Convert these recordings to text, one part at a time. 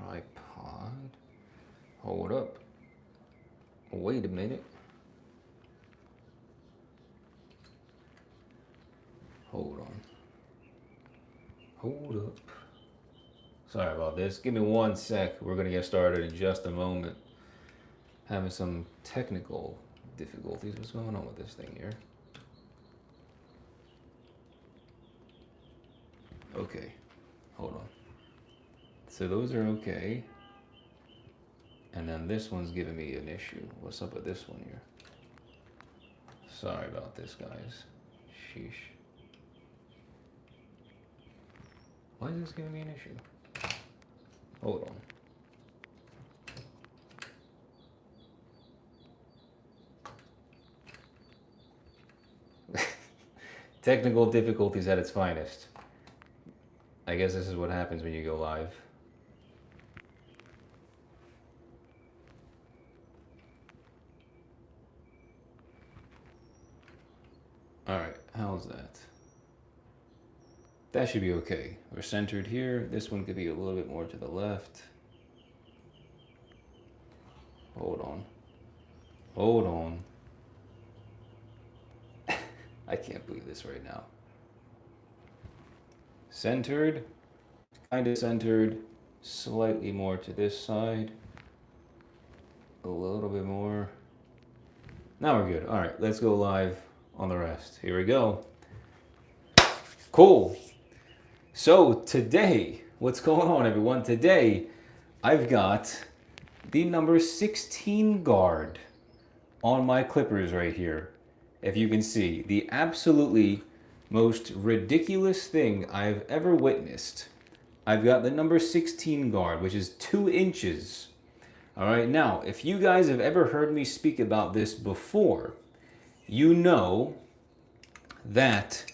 tripod. Hold up. Wait a minute. Hold on. Hold up. Sorry about this. Give me 1 sec. We're gonna get started in just a moment. Having some technical difficulties. What's going on with this thing here? Okay. Hold on. So those are okay. And then this one's giving me an issue. What's up with this one here? Sorry about this, guys. Sheesh. Why is this giving me an issue? Hold on. Technical difficulties at its finest. I guess this is what happens when you go live. Alright, how's that? That should be okay. We're centered here. This one could be a little bit more to the left. Hold on. Hold on. I can't believe this right now. Centered. Kind of centered. Slightly more to this side. A little bit more. Now we're good. Alright, let's go live on the rest. Here we go. Cool. So today, what's going on, everyone? Today, I've got the number 16 guard on my clippers right here. If you can see, the absolutely most ridiculous thing I've ever witnessed. I've got the number 16 guard, which is 2 inches. All right, now, if you guys have ever heard me speak about this before, you know that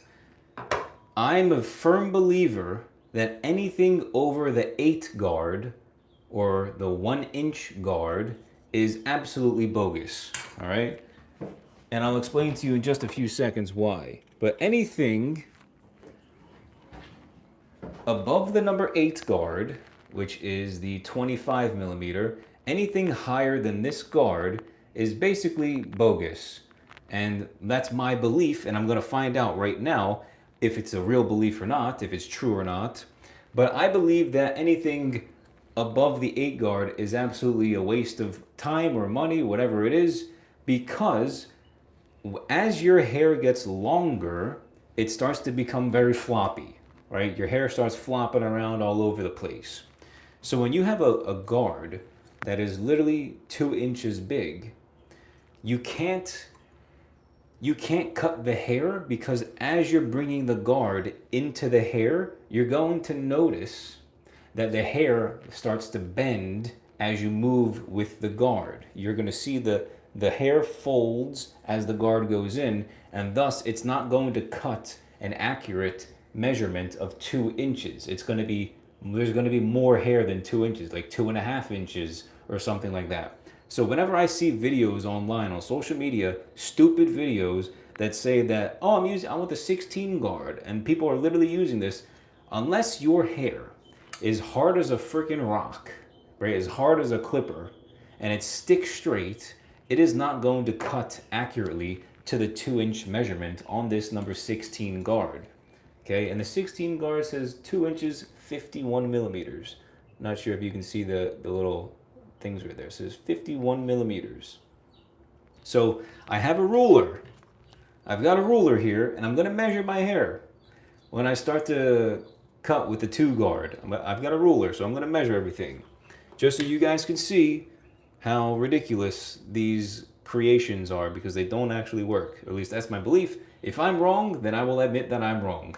I'm a firm believer that anything over the 8 guard or the 1 inch guard is absolutely bogus, all right? And I'll explain to you in just a few seconds why. But anything above the number 8 guard, which is the 25 millimeter, anything higher than this guard is basically bogus. And that's my belief, and I'm gonna find out right now if it's a real belief or not, if it's true or not. But I believe that anything above the 8 guard is absolutely a waste of time or money, whatever it is, because as your hair gets longer, it starts to become very floppy, right? Your hair starts flopping around all over the place. So when you have a guard that is literally 2 inches big, you can't cut the hair, because as you're bringing the guard into the hair, you're going to notice that the hair starts to bend as you move with the guard. You're going to see the hair folds as the guard goes in, and thus it's not going to cut an accurate measurement of 2 inches. There's going to be more hair than 2 inches, like 2.5 inches or something like that. So whenever I see videos online on social media, stupid videos that say that, oh, I want the 16 guard, and people are literally using this, unless your hair is hard as a freaking rock, right, as hard as a clipper, and it sticks straight, it is not going to cut accurately to the 2 inch measurement on this number 16 guard. Okay, and the 16 guard says 2 inches, 51 millimeters. Not sure if you can see the little things right there. It says 51 millimeters. So I have a ruler. I've got a ruler here, and I'm going to measure my hair. When I start to cut with the 2 guard, I've got a ruler, so I'm going to measure everything. Just so you guys can see how ridiculous these creations are, because they don't actually work. At least that's my belief. If I'm wrong, then I will admit that I'm wrong.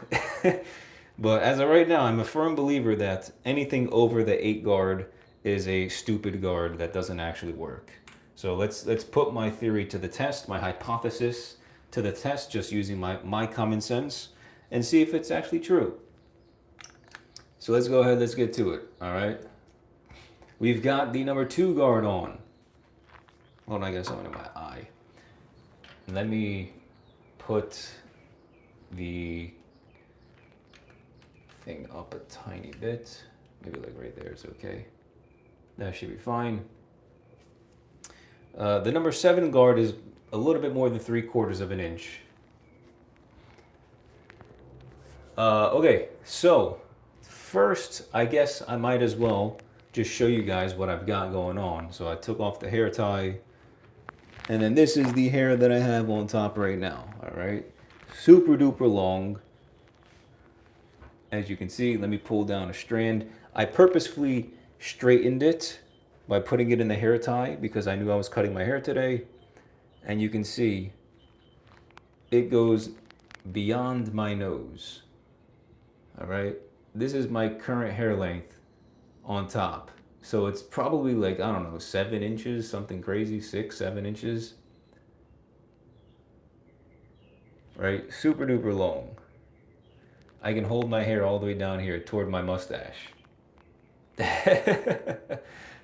But as of right now, I'm a firm believer that anything over the 8 guard is a stupid guard that doesn't actually work. So let's put my theory to the test, my hypothesis to the test, just using my common sense, and see if it's actually true. So let's go ahead, let's get to it, all right? We've got the number 2 guard on. Hold on, I got something in my eye. Let me put the thing up a tiny bit. Maybe like right there, it's okay. That should be fine. The number 7 guard is a little bit more than 3/4 of an inch. Okay, so first, I guess I might as well just show you guys what I've got going on. So I took off the hair tie, and then this is the hair that I have on top right now, all right? Super duper long. As you can see, let me pull down a strand. I purposefully straightened it by putting it in the hair tie because I knew I was cutting my hair today. And you can see it goes beyond my nose. All right, this is my current hair length on top. So it's probably like, I don't know, 7 inches, something crazy, 6, 7 inches. Right, super duper long. I can hold my hair all the way down here toward my mustache.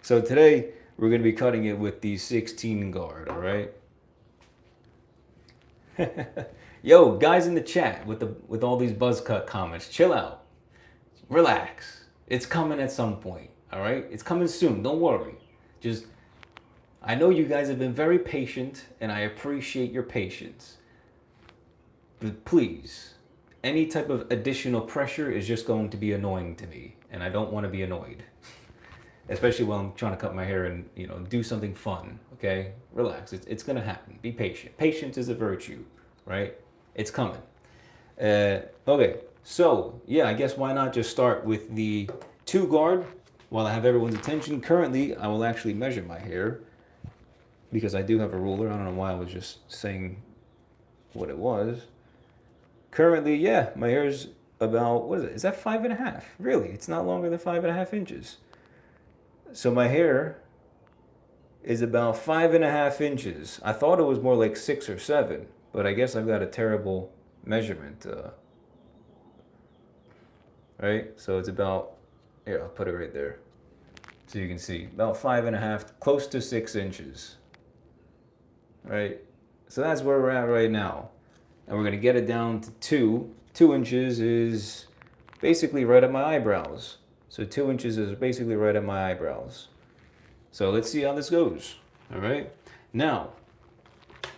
So today we're gonna be cutting it with the 16 guard, all right? Yo, guys in the chat with all these buzz cut comments, chill out, relax. It's coming at some point, all right? It's coming soon. Don't worry. Just, I know you guys have been very patient, and I appreciate your patience. But please, any type of additional pressure is just going to be annoying to me, and I don't want to be annoyed, especially when I'm trying to cut my hair and do something fun. Okay, relax. It's gonna happen. Be patient. Patience is a virtue, right? It's coming. Okay, so yeah, I guess why not just start with the 2 guard while I have everyone's attention. Currently, I will actually measure my hair because I do have a ruler. I don't know why I was just saying what it was. Currently, yeah, my hair is about, what is it? Is that 5.5? Really? It's not longer than 5.5 inches. So my hair is about 5.5 inches. I thought it was more like 6 or 7, but I guess I've got a terrible measurement. Right? So it's about, here, I'll put it right there. So you can see, about 5.5, close to 6 inches. Right? So that's where we're at right now. And we're gonna get it down to 2. 2 inches is basically right at my eyebrows. So 2 inches is basically right at my eyebrows. So let's see how this goes. All right. Now,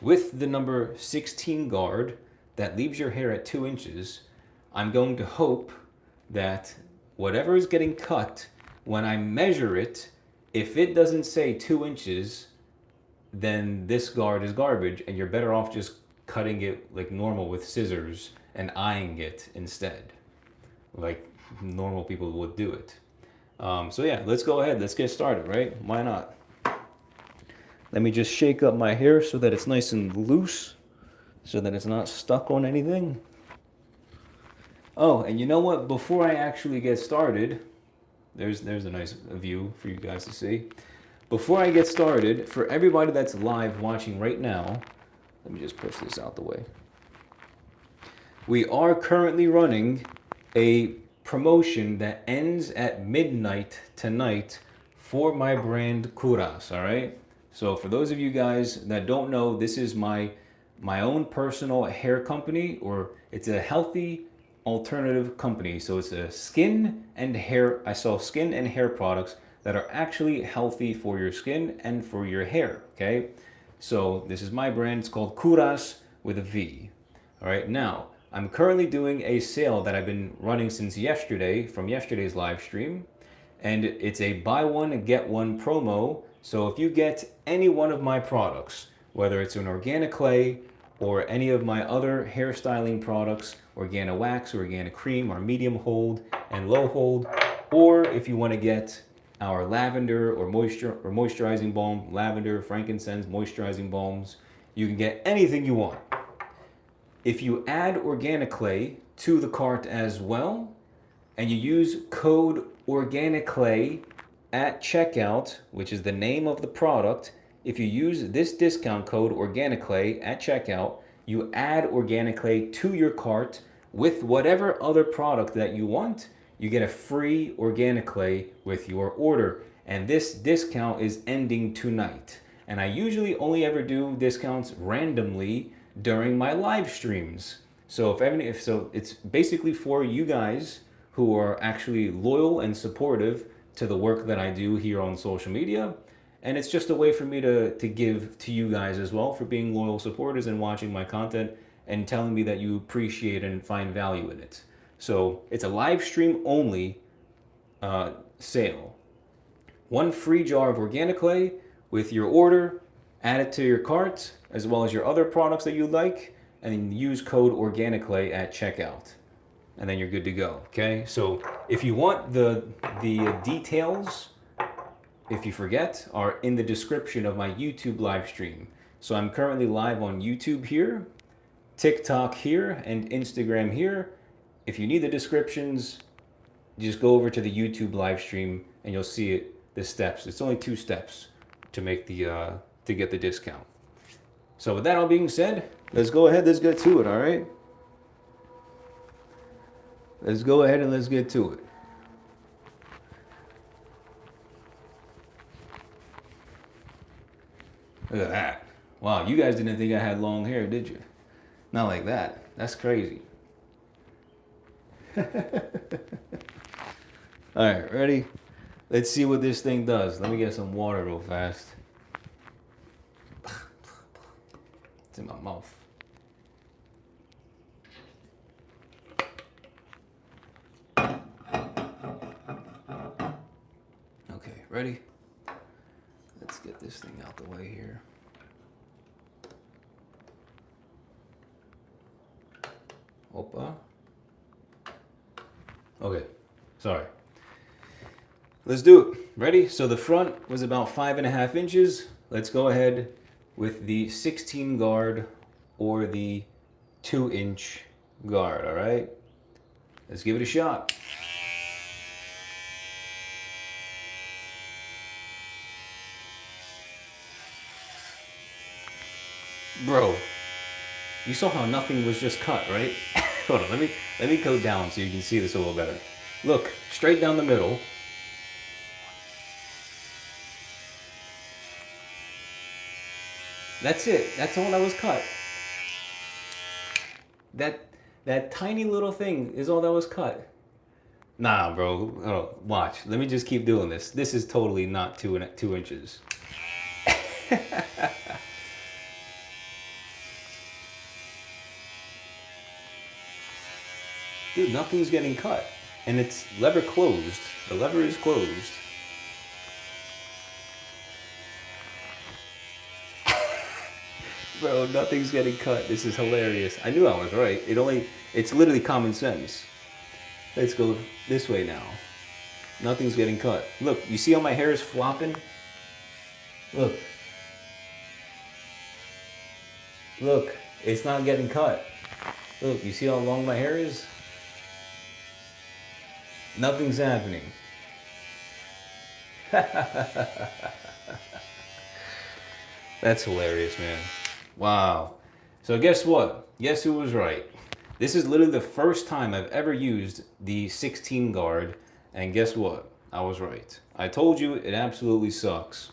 with the number 16 guard that leaves your hair at 2 inches, I'm going to hope that whatever is getting cut, when I measure it, if it doesn't say 2 inches, then this guard is garbage, and you're better off just cutting it like normal with scissors and eyeing it instead, like normal people would do it. So yeah, let's go ahead. Let's get started, right? Why not? Let me just shake up my hair so that it's nice and loose, so that it's not stuck on anything. Oh, and you know what? Before I actually get started, there's a nice view for you guys to see. Before I get started, for everybody that's live watching right now, let me just push this out the way. We are currently running a promotion that ends at midnight tonight for my brand Kouras, all right? So for those of you guys that don't know, this is my own personal hair company, or it's a healthy alternative company. So it's a skin and hair, I sell skin and hair products that are actually healthy for your skin and for your hair, okay? So this is my brand, it's called Kouras with a V. All right, now, I'm currently doing a sale that I've been running since yesterday, from yesterday's live stream, and it's a buy one, get one promo. So if you get any one of my products, whether it's an Organiclay or any of my other hairstyling products, Organa Wax, Organa Cream, our medium hold and low hold, or if you want to get our lavender or moisturizing balm, lavender, frankincense, moisturizing balms, you can get anything you want. If you add Organiclay to the cart as well, and you use code Organiclay at checkout, which is the name of the product, if you use this discount code Organiclay at checkout, you add Organiclay to your cart with whatever other product that you want, you get a free Organiclay with your order. And this discount is ending tonight. And I usually only ever do discounts randomly during my live streams. So it's basically for you guys who are actually loyal and supportive to the work that I do here on social media. And it's just a way for me to give to you guys as well for being loyal supporters and watching my content and telling me that you appreciate and find value in it. So it's a live stream only sale. One free jar of Organiclay with your order, add it to your cart, as well as your other products that you like, and then use code Organiclay at checkout. And then you're good to go, okay? So if you want the details, if you forget, are in the description of my YouTube live stream. So I'm currently live on YouTube here, TikTok here, and Instagram here. If you need the descriptions, just go over to the YouTube live stream and you'll see it, the steps. It's only 2 steps to make the to get the discount. So with that all being said, let's go ahead, let's get to it, all right? Let's go ahead and let's get to it. Look at that. Wow, you guys didn't think I had long hair, did you? Not like that. That's crazy. All right, ready? Let's see what this thing does. Let me get some water real fast. It's in my mouth. Okay, ready? Let's get this thing out the way here. Opa. Okay, sorry. Let's do it. Ready? So the front was about 5.5 inches. Let's go ahead with the 16 guard or the 2-inch guard, all right? Let's give it a shot. Bro, you saw how nothing was just cut, right? Hold on, let me go down so you can see this a little better. Look, straight down the middle. That's it. That's all that was cut. That tiny little thing is all that was cut. Nah, bro. Oh, watch. Let me just keep doing this. This is totally not 2 inches. Dude, nothing's getting cut. And it's lever closed. The lever is closed. Bro, nothing's getting cut. This is hilarious. I knew I was right. It's literally common sense. Let's go this way now. Nothing's getting cut. Look, you see how my hair is flopping? Look. Look, it's not getting cut. Look, you see how long my hair is? Nothing's happening. That's hilarious, man. Wow. So guess what? Guess who was right? This is literally the first time I've ever used the 16 guard, and guess what? I was right. I told you it absolutely sucks.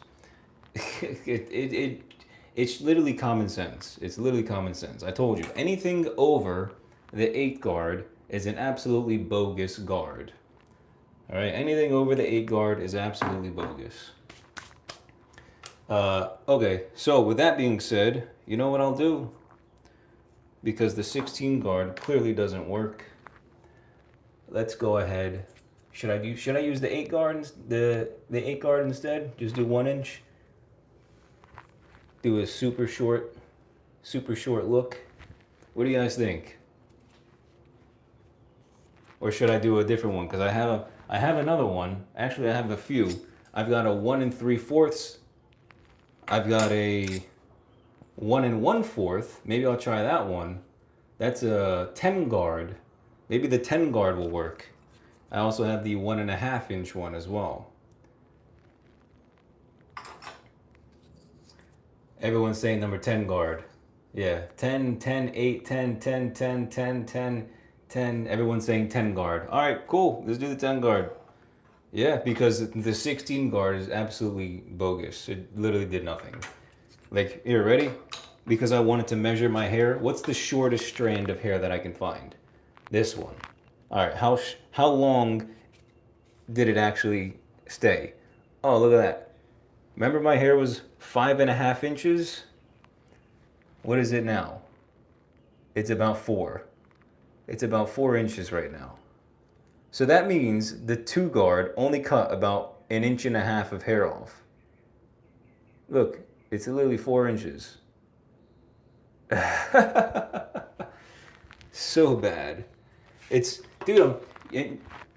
It's literally common sense. It's literally common sense. I told you. Anything over the 8 guard is an absolutely bogus guard. All right, anything over the 8 guard is absolutely bogus. Okay, so with that being said, you know what I'll do? Because the 16 guard clearly doesn't work. Let's go ahead. Should I use the 8 guard the 8 guard instead? Just do 1 inch. Do a super short look. What do you guys think? Or should I do a different one? Because I have another one. Actually, I have a few. I've got a 1 3/4. I've got a 1 1/4. Maybe I'll try that one. That's a 10 guard. Maybe the 10 guard will work. I also have the 1.5 inch one as well. Everyone's saying number 10 guard. Yeah, 10, 10, 8, 10, 10, 10, 10, 10, 10. Everyone's saying 10 guard. All right, cool. Let's do the 10 guard. Yeah, because the 16 guard is absolutely bogus. It literally did nothing. Like, here, ready? Because I wanted to measure my hair. What's the shortest strand of hair that I can find? This one. All right, how long did it actually stay. Oh, look at that. Remember my hair was 5.5 inches? What is it now? It's about 4. It's about 4 inches right now. So that means the 2 guard only cut about 1.5 inches of hair off. Look, it's literally 4 inches. So bad. It's, dude,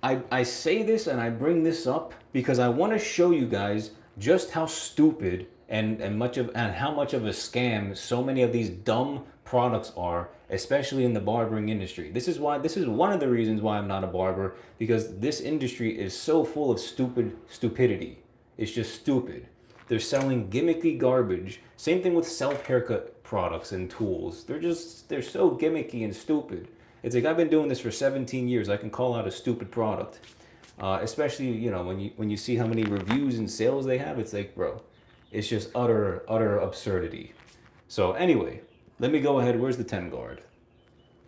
I say this and I bring this up because I want to show you guys just how stupid and how much of a scam so many of these dumb products are, especially in the barbering industry. This is one of the reasons why I'm not a barber, because this industry is so full of stupidity. It's just stupid. They're selling gimmicky garbage. Same thing with self haircut products and tools. They're so gimmicky and stupid. It's like I've been doing this for 17 years. I can call out a stupid product, especially when you see how many reviews and sales they have. It's like, bro, it's just utter absurdity. So anyway, let me go ahead. Where's the 10 guard?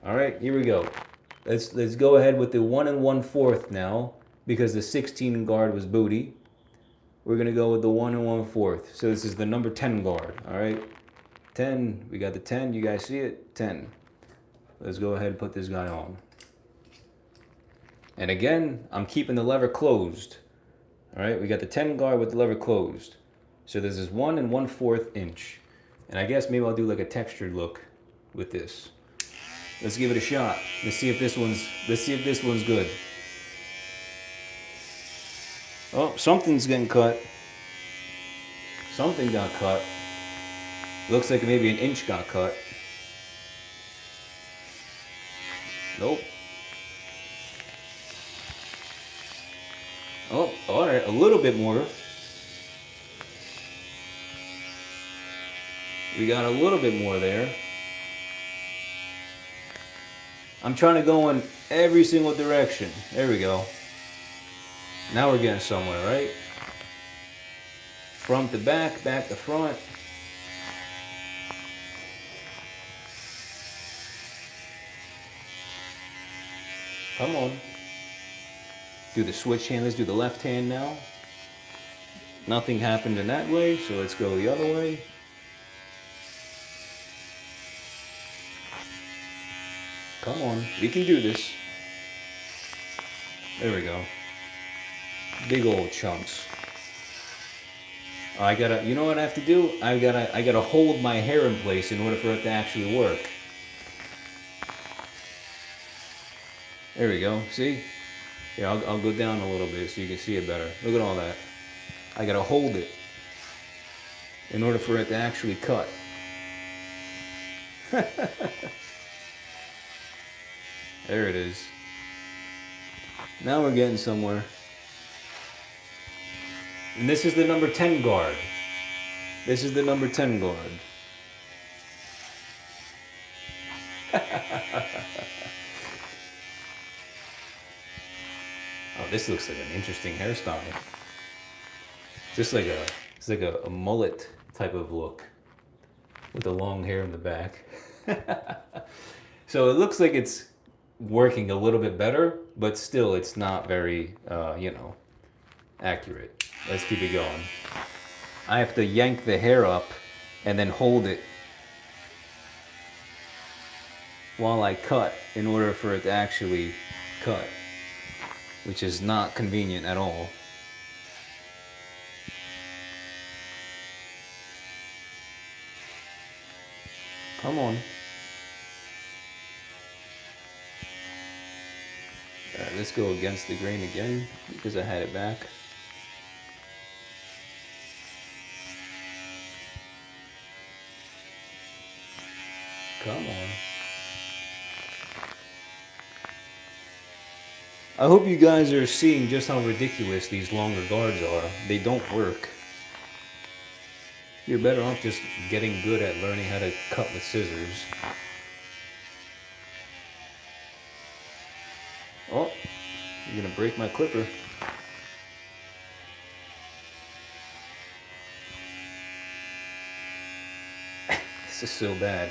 All right, here we go. Let's go ahead with the 1 1/4 now, because the 16 guard was booty. We're gonna go with the 1 1/4. So this is the number 10 guard. All right, 10. We got the 10. You guys see it? 10. Let's go ahead and put this guy on. And again, I'm keeping the lever closed. All right, we got the 10 guard with the lever closed. So this is 1 1/4 inch. And I guess maybe I'll do like a textured look with this. Let's give it a shot. Let's see if this one's good. Oh, something's getting cut. Something got cut. Looks like maybe 1 inch got cut. Nope. Oh, all right, a little bit more. We got a little bit more there. I'm trying to go in every single direction. There we go. Now we're getting somewhere, right? Front to back, back to front. Come on. Do the switch hand. Let's do the left hand now. Nothing happened in that way, so let's go the other way. Come on, we can do this. There we go. Big old chunks. You know what I have to do? I gotta hold my hair in place in order for it to actually work. There we go, see? Here, I'll go down a little bit so you can see it better. Look at all that. I gotta hold it in order for it to actually cut. There it is. Now we're getting somewhere. And this is the number 10 guard. This is the number 10 guard. Oh, this looks like an interesting hairstyle. It's like a mullet type of look with the long hair in the back. So it looks like it's working a little bit better, but still it's not very, accurate. Let's keep it going. I have to yank the hair up and then hold it while I cut in order for it to actually cut, which is not convenient at all. Come on. Alright, let's go against the grain again because I had it back. Come on. I hope you guys are seeing just how ridiculous these longer guards are. They don't work. You're better off just getting good at learning how to cut with scissors. Oh, you're gonna break my clipper. This is so bad.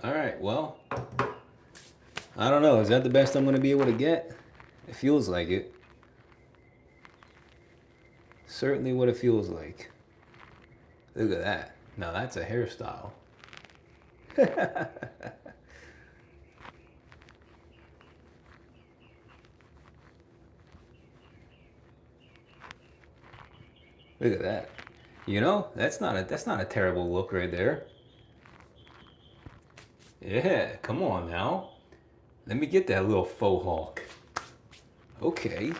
All right, well, I don't know. Is that the best I'm going to be able to get? It feels like it. Certainly what it feels like. Look at that. Now that's a hairstyle. Look at that. You know, that's not a terrible look right there. Yeah, come on now. Let me get that little faux hawk. Okay.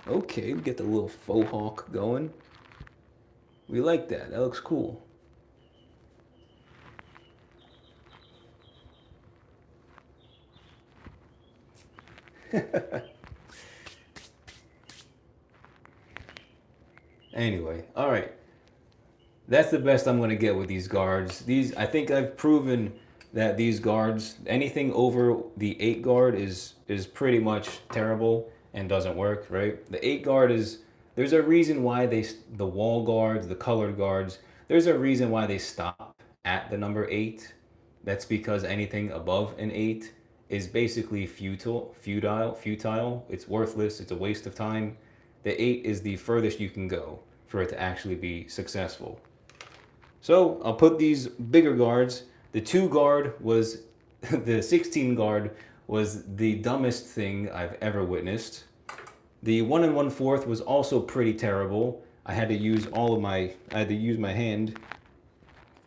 Okay, we get the little faux hawk going. We like that. That looks cool. Anyway, all right. That's the best I'm going to get with these guards. I think I've proven that these guards, anything over the 8 guard is pretty much terrible and doesn't work, right? The 8 guard is, there's a reason why the wall guards, the colored guards, there's a reason why they stop at the number 8. That's because anything above an 8 is basically futile. It's worthless. It's a waste of time. The 8 is the furthest you can go for it to actually be successful. So I'll put these bigger guards. The 2 guard was, the 16 guard was the dumbest thing I've ever witnessed. The 1 1/4 was also pretty terrible. I had to use my hand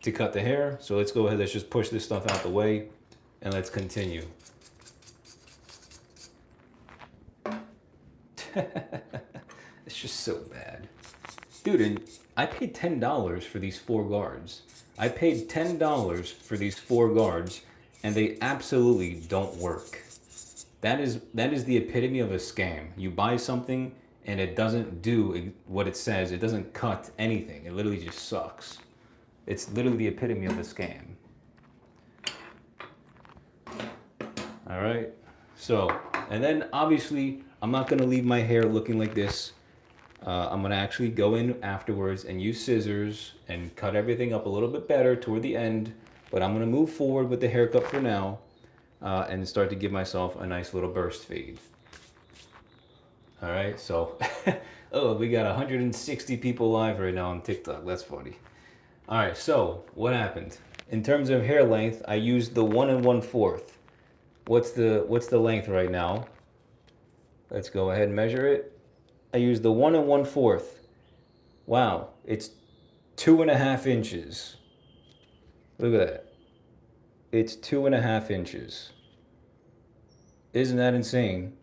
to cut the hair. So let's go ahead, let's just push this stuff out the way and let's continue. It's just so bad. Dude, and I paid $10 for these 4 guards. I paid $10 for these 4 guards, and they absolutely don't work. That is the epitome of a scam. You buy something, and it doesn't do what it says. It doesn't cut anything. It literally just sucks. It's literally the epitome of a scam. All right. So, and then obviously, I'm not going to leave my hair looking like this. I'm going to actually go in afterwards and use scissors and cut everything up a little bit better toward the end. But I'm going to move forward with the haircut for now and start to give myself a nice little burst fade. All right, so, oh, we got 160 people live right now on TikTok. That's funny. All right, so what happened? In terms of hair length, I used the 1 1/4. What's the length right now? Let's go ahead and measure it. I used the 1 1/4. Wow, it's 2.5 inches. Look at that. It's 2.5 inches. Isn't that insane?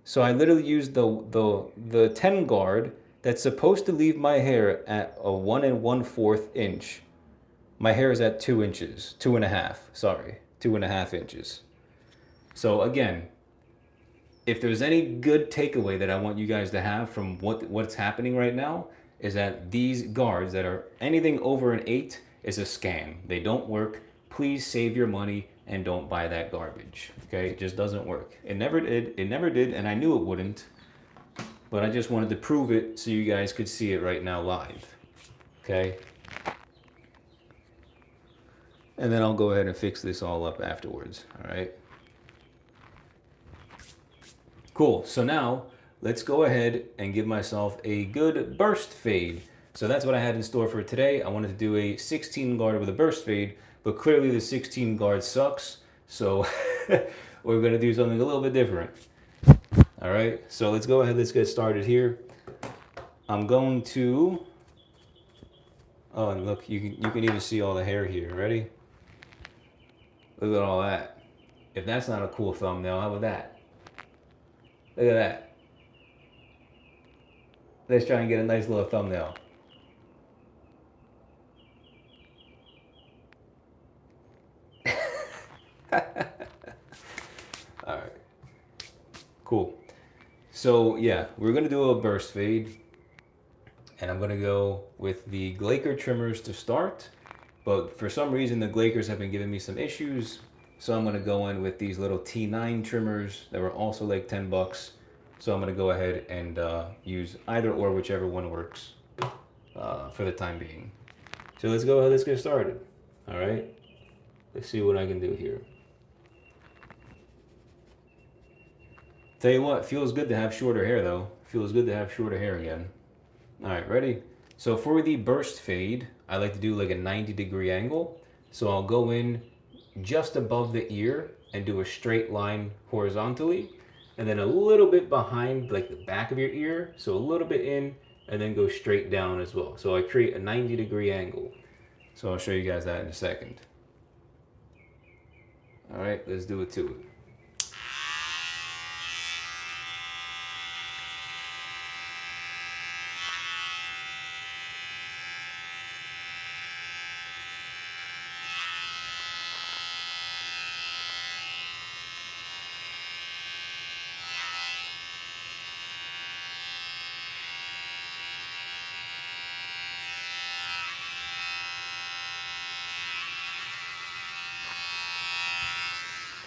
So I literally used the 10 guard that's supposed to leave my hair at a 1 1/4 inch. My hair is at 2 inches, 2.5. Sorry, 2.5 inches. So again, if there's any good takeaway that I want you guys to have from what's happening right now, is that these guards that are anything over an 8 is a scam. They don't work. Please save your money and don't buy that garbage. Okay, it just doesn't work. It never did. It never did, and I knew it wouldn't. But I just wanted to prove it so you guys could see it right now live. Okay. And then I'll go ahead and fix this all up afterwards. All right. Cool, so now let's go ahead and give myself a good burst fade. So that's what I had in store for today. I wanted to do a 16 guard with a burst fade, but clearly the 16 guard sucks. So we're gonna do something a little bit different. All right, so let's go ahead, let's get started here. I'm going to, oh, and look, you can even see all the hair here, ready? Look at all that. If that's not a cool thumbnail, how about that? Look at that. Let's try and get a nice little thumbnail. All right. Cool. So yeah, we're gonna do a burst fade, and I'm gonna go with the Glaker trimmers to start. But for some reason, the Glakers have been giving me some issues. So I'm gonna go in with these little T9 trimmers that were also like $10. So I'm gonna go ahead and use either or, whichever one works for the time being. So let's go ahead, let's get started. All right. Let's see what I can do here. Tell you what, feels good to have shorter hair though. Feels good to have shorter hair again. All right, ready? So for the burst fade, I like to do like a 90-degree angle. So I'll go in just above the ear and do a straight line horizontally, and then a little bit behind like the back of your ear. So a little bit in and then go straight down as well. So I create a 90-degree angle. So I'll show you guys that in a second. All right, let's do it to it.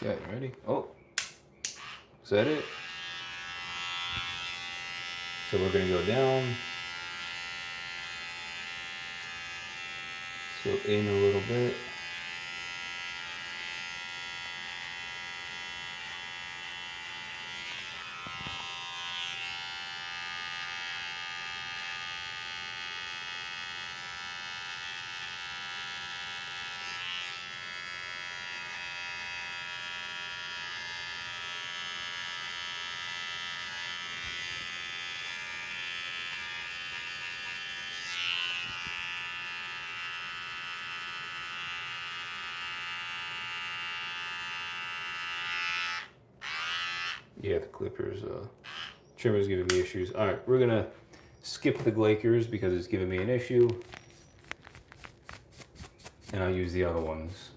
Okay, ready? Oh, is that it? So we're gonna go down. Let's go in a little bit. Yeah, the clippers, trimmer's giving me issues. All right, we're gonna skip the glaciers because it's giving me an issue. And I'll use the other ones.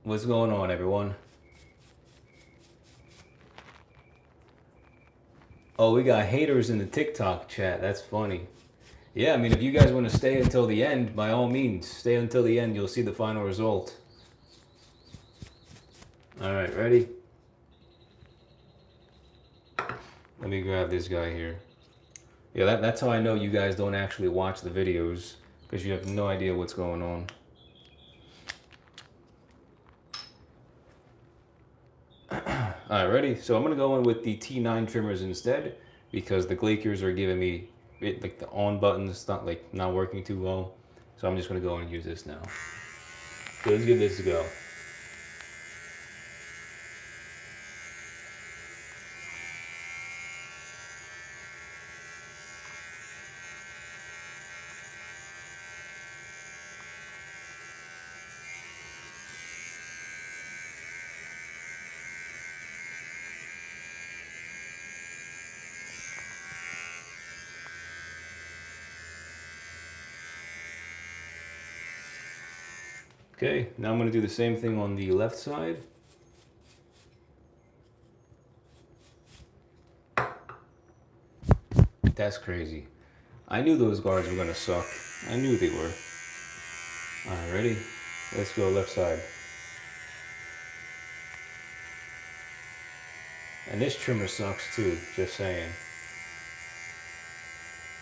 What's going on, everyone? Oh, we got haters in the TikTok chat. That's funny. Yeah, I mean, if you guys want to stay until the end, by all means, stay until the end. You'll see the final result. All right, ready? Let me grab this guy here. Yeah, that's how I know you guys don't actually watch the videos, because you have no idea what's going on. All right, ready? So I'm going to go in with the T9 trimmers instead, because the glaciers are giving me, like the on button's not working too well. So I'm just going to go and use this now. So let's give this a go. Okay, now I'm going to do the same thing on the left side. That's crazy. I knew those guards were going to suck. I knew they were. Alright, ready? Let's go left side. And this trimmer sucks too, just saying.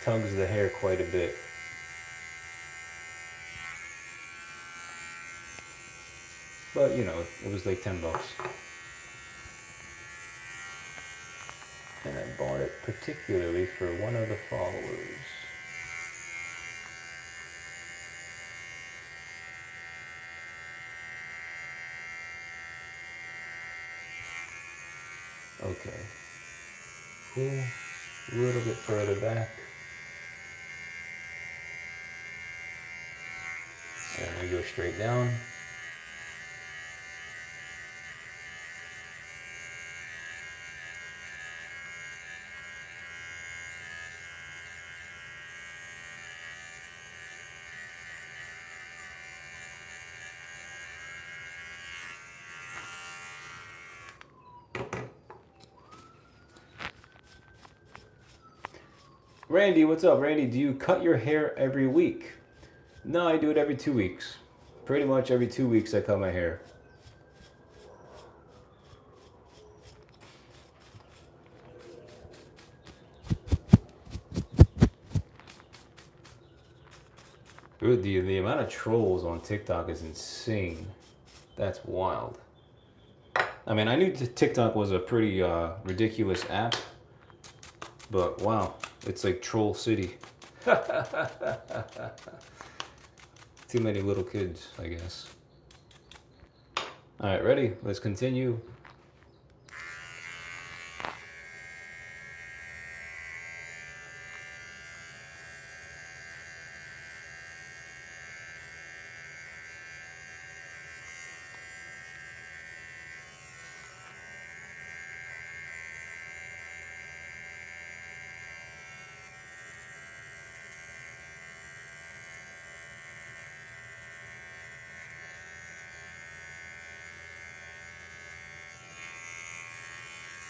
Tugs the hair quite a bit. But, you know, it was like $10. And I bought it particularly for one of the followers. Okay. Cool. A little bit further back. And we go straight down. Randy, what's up? Randy, do you cut your hair every week? No, I do it every 2 weeks. Pretty much every 2 weeks I cut my hair. Dude, the amount of trolls on TikTok is insane. That's wild. I mean, I knew TikTok was a pretty ridiculous app, but wow, it's like Troll City. Too many little kids, I guess. All right, ready? Let's continue.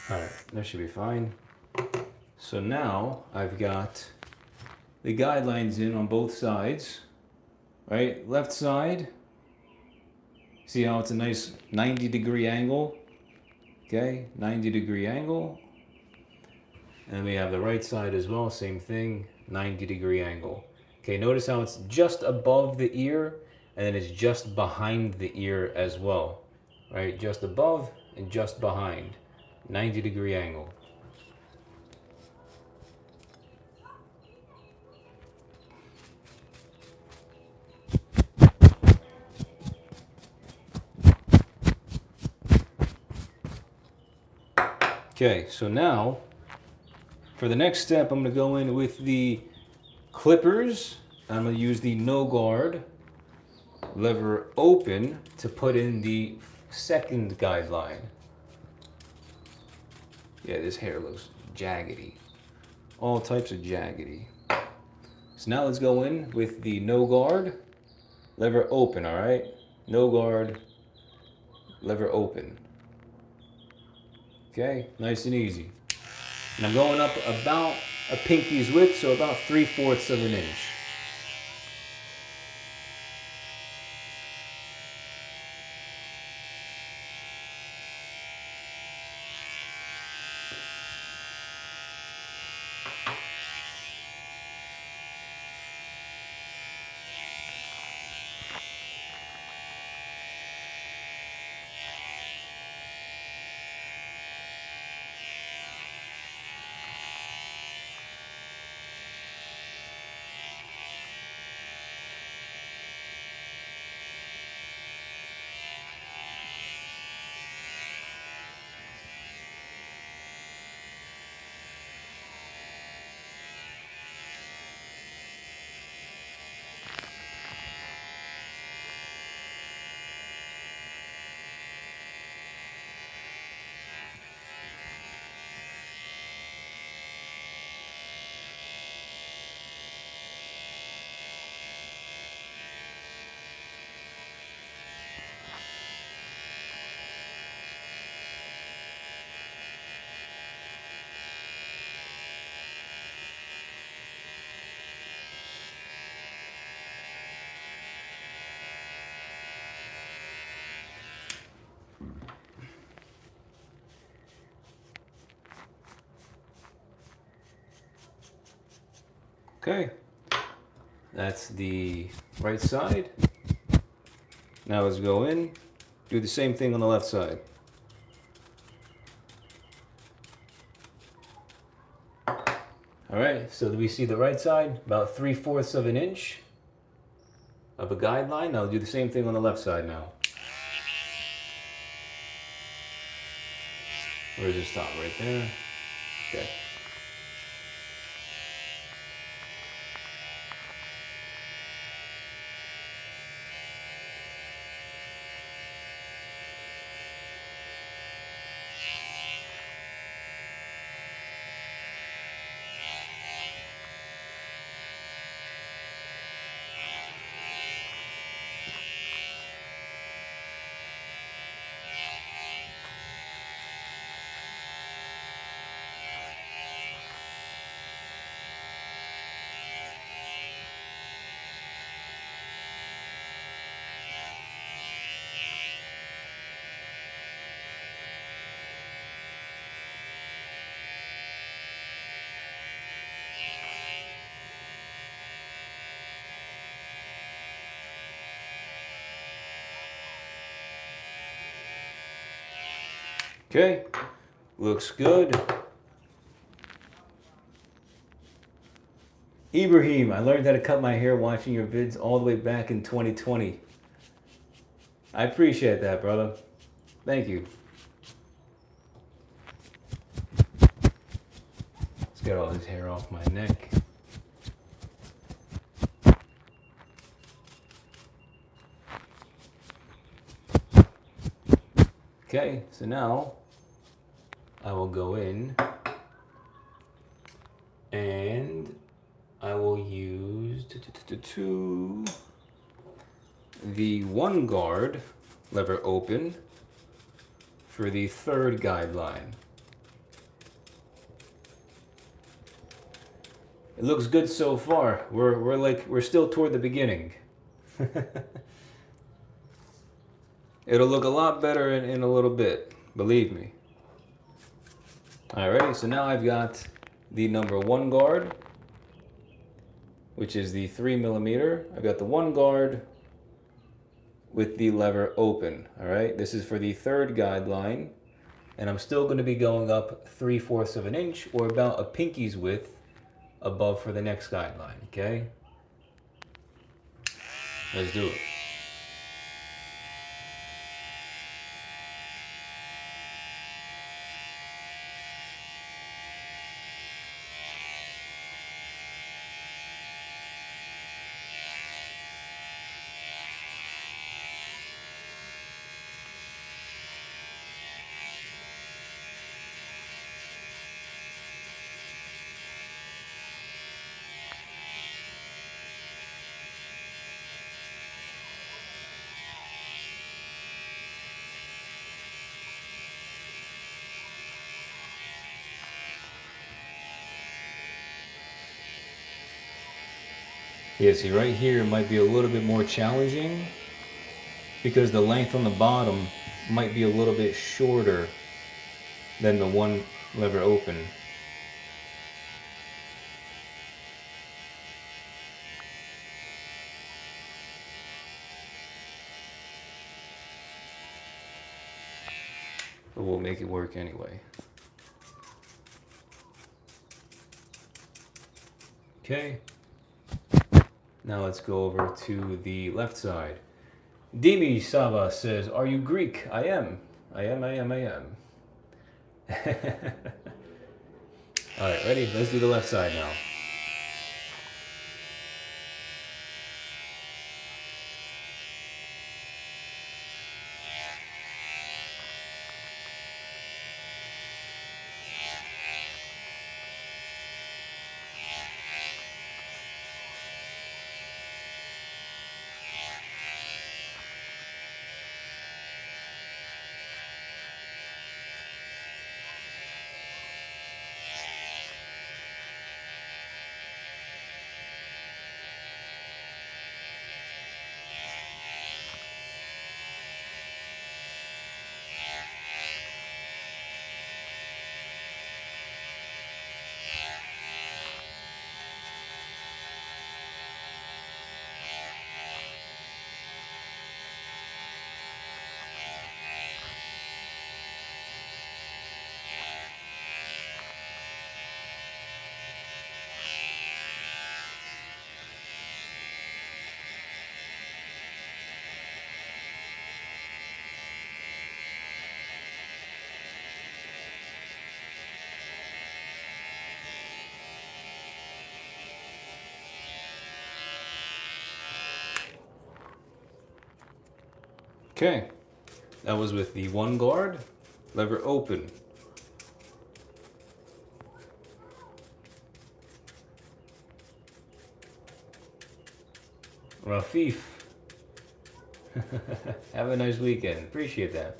All right, that should be fine. So now I've got the guidelines in on both sides, right? Left side, see how it's a nice 90-degree angle? Okay, 90-degree angle. And we have the right side as well, same thing, 90-degree angle. Okay, notice how it's just above the ear and then it's just behind the ear as well, right? Just above and just behind, 90-degree angle. Okay, so now for the next step, I'm going to go in with the clippers. I'm going to use the no guard lever open to put in the second guideline. Yeah, this hair looks jaggedy. All types of jaggedy. So now let's go in with the no guard lever open, all right? No guard lever open. Okay, nice and easy. And I'm going up about a pinky's width, so about 3/4 of an inch. Okay, that's the right side. Now let's go in, do the same thing on the left side. All right, so we see the right side, about 3/4 of an inch of a guideline. I'll do the same thing on the left side now. Where does it stop? Right there. Okay. Okay, looks good. Ibrahim, I learned how to cut my hair watching your vids all the way back in 2020. I appreciate that, brother. Thank you. Let's get all this hair off my neck. Okay, so now I will go in and I will use the one guard lever open for the third guideline. It looks good so far. We're still toward the beginning. It'll look a lot better in a little bit, believe me. Alrighty, so now I've got the number one guard, which is the 3mm. I've got the one guard with the lever open. Alright, this is for the third guideline, and I'm still going to be going up 3/4 of an inch, or about a pinky's width, above for the next guideline. Okay, let's do it. Yeah, see right here might be a little bit more challenging because the length on the bottom might be a little bit shorter than the one lever open. But we'll make it work anyway. Okay. Now let's go over to the left side. Dimi Sava says, "Are you Greek?" I am. I am. Alright, ready? Let's do the left side now. Okay, that was with the one guard, lever open. Rafif, have a nice weekend. Appreciate that.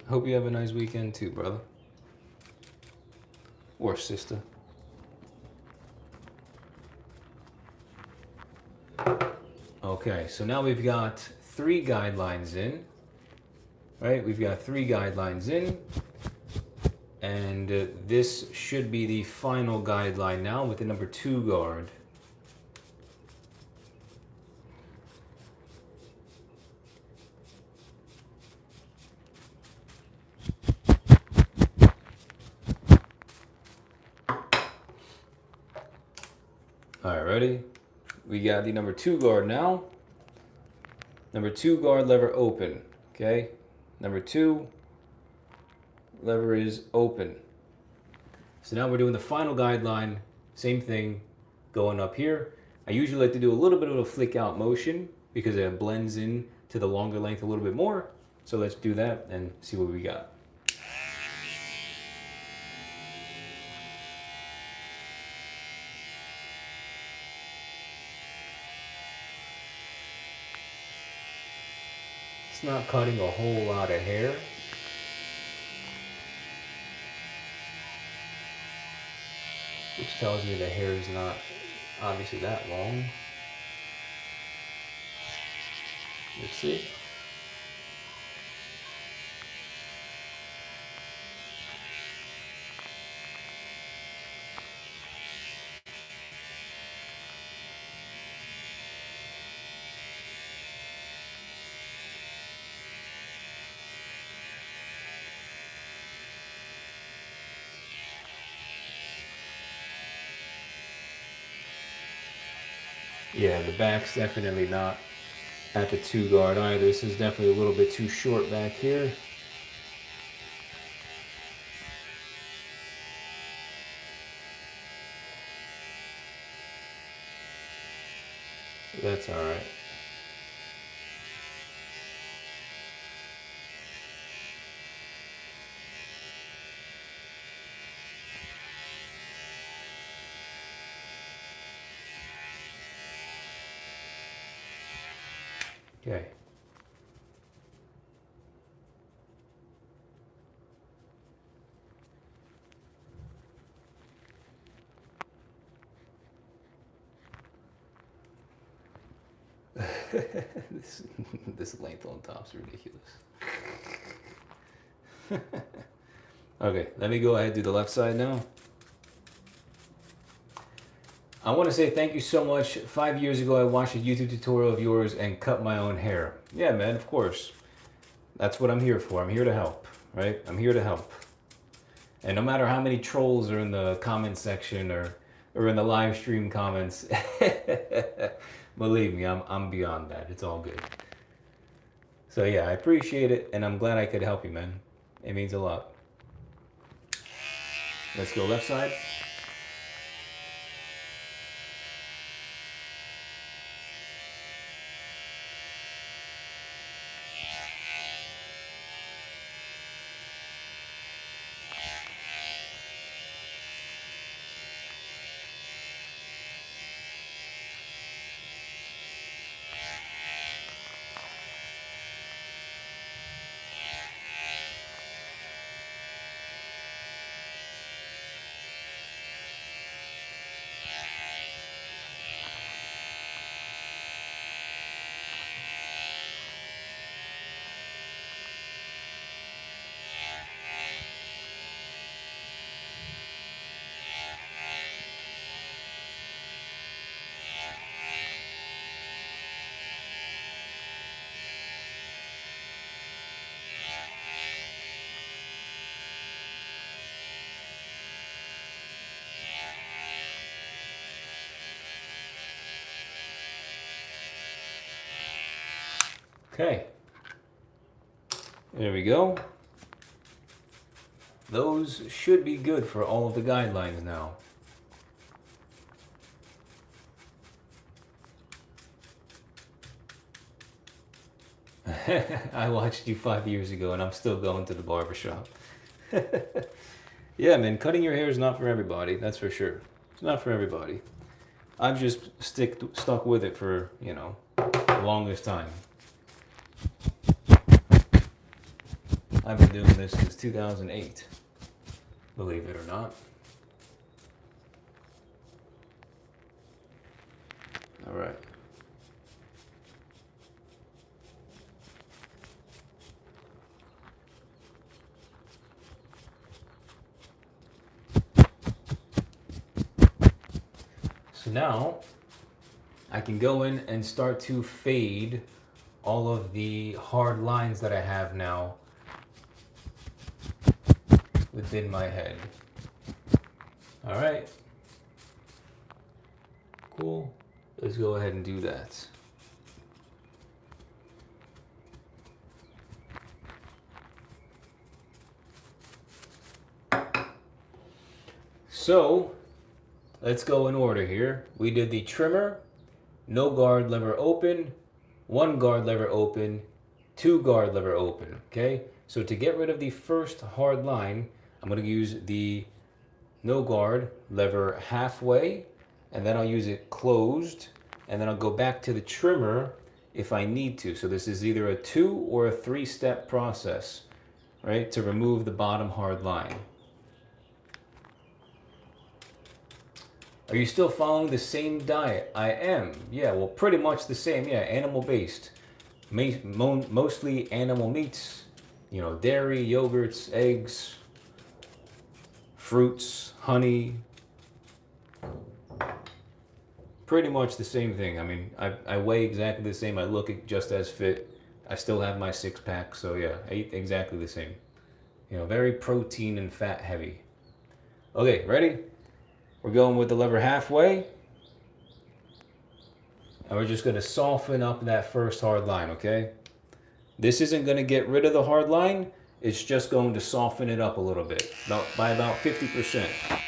Hope you have a nice weekend too, brother. Or sister. Okay, so now we've got 3 guidelines in, right? We've got 3 guidelines in, and this should be the final guideline now with the number 2 guard. All right, ready? We got the number 2 guard now. Number 2 guard lever open. Okay. Number 2 lever is open. So now we're doing the final guideline. Same thing, going up here. I usually like to do a little bit of a flick out motion because it blends in to the longer length a little bit more. So let's do that and see what we got. It's not cutting a whole lot of hair. Which tells me the hair is not obviously that long. Let's see. Yeah, the back's definitely not at the 2 guard either. This is definitely a little bit too short back here. That's all right. Okay. this length on top's ridiculous. Okay, let me go ahead and do the left side now. I want to say thank you so much. 5 years ago, I watched a YouTube tutorial of yours and cut my own hair. Yeah, man, of course. That's what I'm here for. I'm here to help, right? I'm here to help. And no matter how many trolls are in the comment section or in the live stream comments, believe me, I'm beyond that. It's all good. So yeah, I appreciate it, and I'm glad I could help you, man. It means a lot. Let's go left side. Okay, there we go. Those should be good for all of the guidelines now. I watched you 5 years ago and I'm still going to the barbershop. Yeah, man, cutting your hair is not for everybody, that's for sure. It's not for everybody. I've just stuck with it for, you know, the longest time. I've been doing this since 2008, believe it or not. All right. So now I can go in and start to fade all of the hard lines that I have now within my head. All right. Cool. Let's go ahead and do that. So, let's go in order here. We did the trimmer, no guard lever open, one guard lever open, two guard lever open, okay? So to get rid of the first hard line, I'm gonna use the no guard lever halfway, and then I'll use it closed, and then I'll go back to the trimmer if I need to. So this is either a 2 or a 3-step process, right, to remove the bottom hard line. Are you still following the same diet? I am. Yeah, well, pretty much the same. Yeah, animal-based. Mostly animal meats, you know, dairy, yogurts, eggs, fruits, honey. Pretty much the same thing. I mean, I weigh exactly the same. I look just as fit. I still have my 6-pack, so yeah, I eat exactly the same. You know, very protein and fat heavy. Okay, ready? We're going with the lever halfway. And we're just going to soften up that first hard line, okay? This isn't going to get rid of the hard line. It's just going to soften it up a little bit, by about 50%.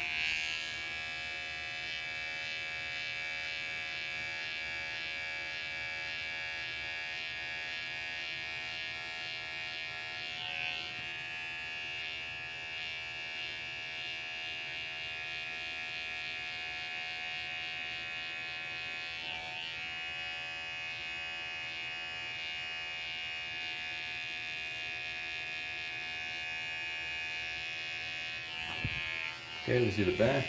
Okay, let's do the back.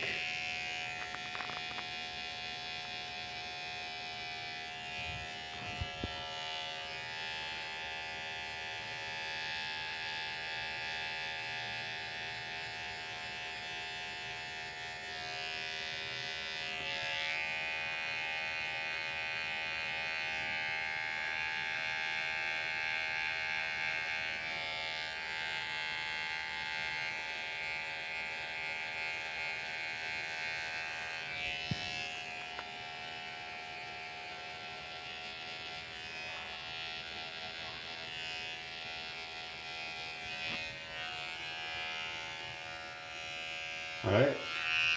All right,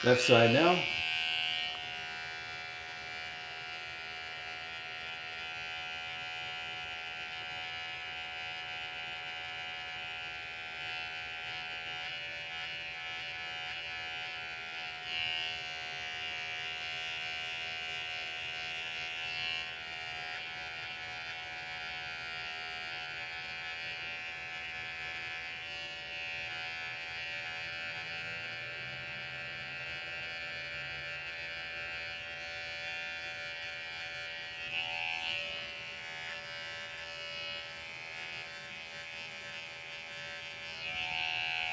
left side now.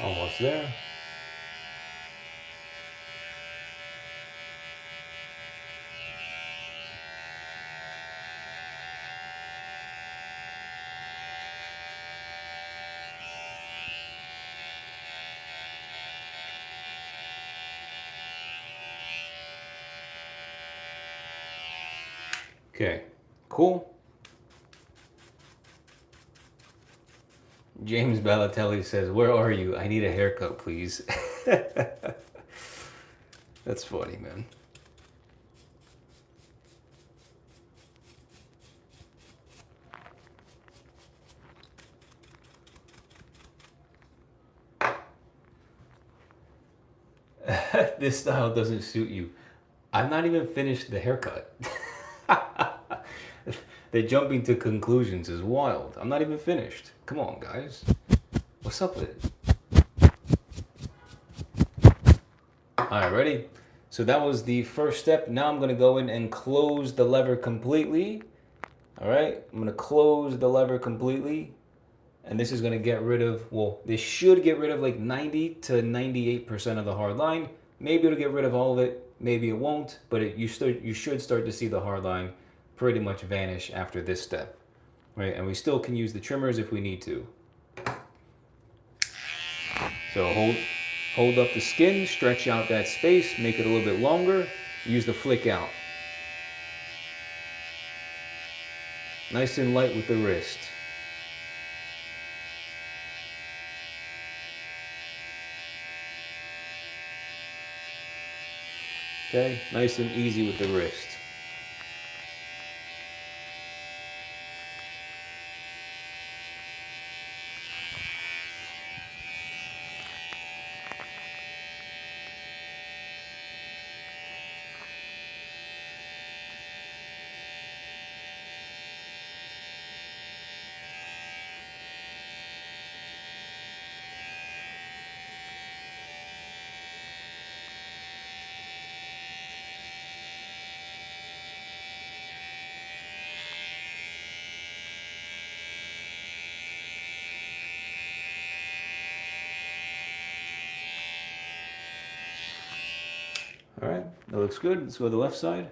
Almost there. Okay, cool. James Balotelli says, "Where are you? I need a haircut, please." That's funny, man. This style doesn't suit you. I'm not even finished the haircut. The jumping to conclusions is wild. I'm not even finished. Come on, guys. What's up with it? All right, ready? So that was the first step. Now I'm going to go in and close the lever completely. All right, I'm going to close the lever completely. And this is going to get rid of, well, this should get rid of like 90 to 98% of the hard line. Maybe it'll get rid of all of it. Maybe it won't, but you should start to see the hard line pretty much vanish after this step, right? And we still can use the trimmers if we need to. So hold up the skin, stretch out that space, make it a little bit longer, use the flick out. Nice and light with the wrist. Okay, nice and easy with the wrist. All right, that looks good. Let's go to the left side.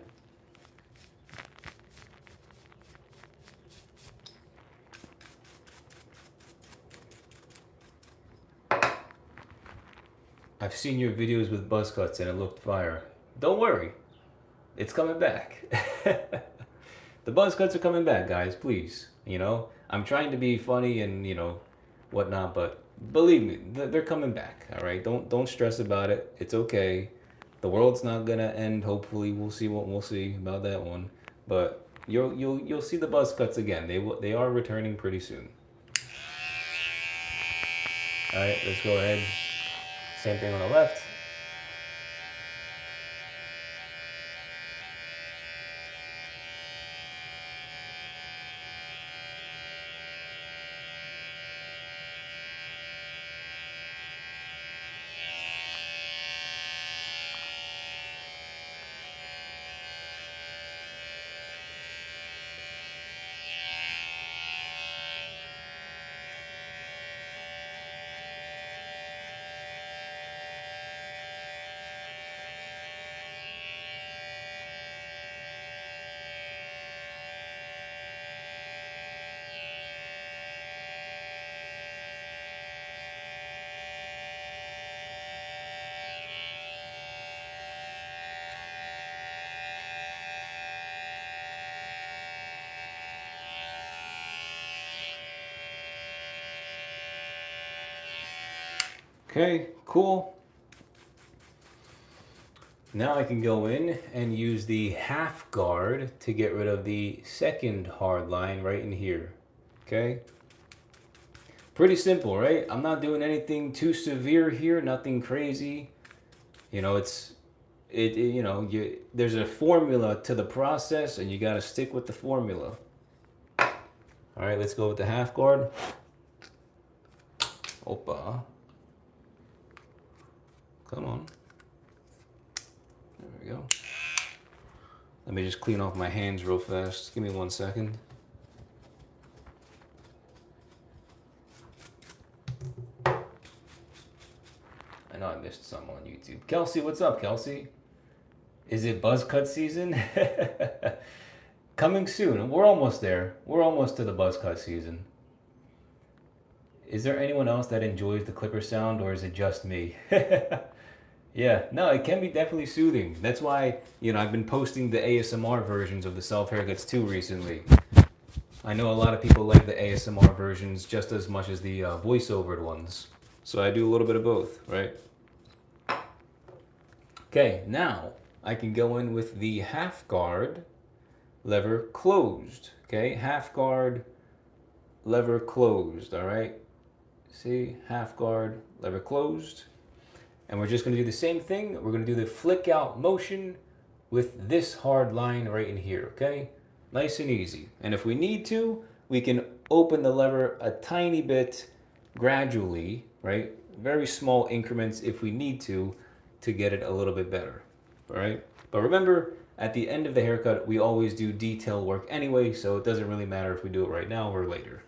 I've seen your videos with buzz cuts and it looked fire. Don't worry, it's coming back. The buzz cuts are coming back, guys, please. You know, I'm trying to be funny and, you know, whatnot, but believe me, they're coming back, all right? Don't stress about it. It's okay. The world's not gonna end. Hopefully, we'll see what we'll see about that one. But you'll see the buzz cuts again. They are returning pretty soon. All right, let's go ahead. Same thing on the left. Okay, cool. Now I can go in and use the half guard to get rid of the second hard line right in here. Okay? Pretty simple, right? I'm not doing anything too severe here, nothing crazy. You know, there's a formula to the process and you got to stick with the formula. All right, let's go with the half guard. Opa. Come on. There we go. Let me just clean off my hands real fast. Give me 1 second. I know I missed some on YouTube. Kelsey, what's up, Kelsey? Is it buzz cut season? Coming soon. We're almost there. We're almost to the buzz cut season. Is there anyone else that enjoys the clipper sound, or is it just me? Yeah, no, it can be definitely soothing. That's why, you know, I've been posting the ASMR versions of the self haircuts too recently. I know a lot of people like the ASMR versions just as much as the voiceovered ones. So I do a little bit of both, right? Okay, now I can go in with the half guard, lever closed. Okay, half guard, lever closed, all right? See, half guard, lever closed. And we're just gonna do the same thing. We're gonna do the flick out motion with this hard line right in here, okay? Nice and easy. And if we need to, we can open the lever a tiny bit gradually, right? Very small increments if we need to get it a little bit better, all right? But remember, at the end of the haircut, we always do detail work anyway, so it doesn't really matter if we do it right now or later.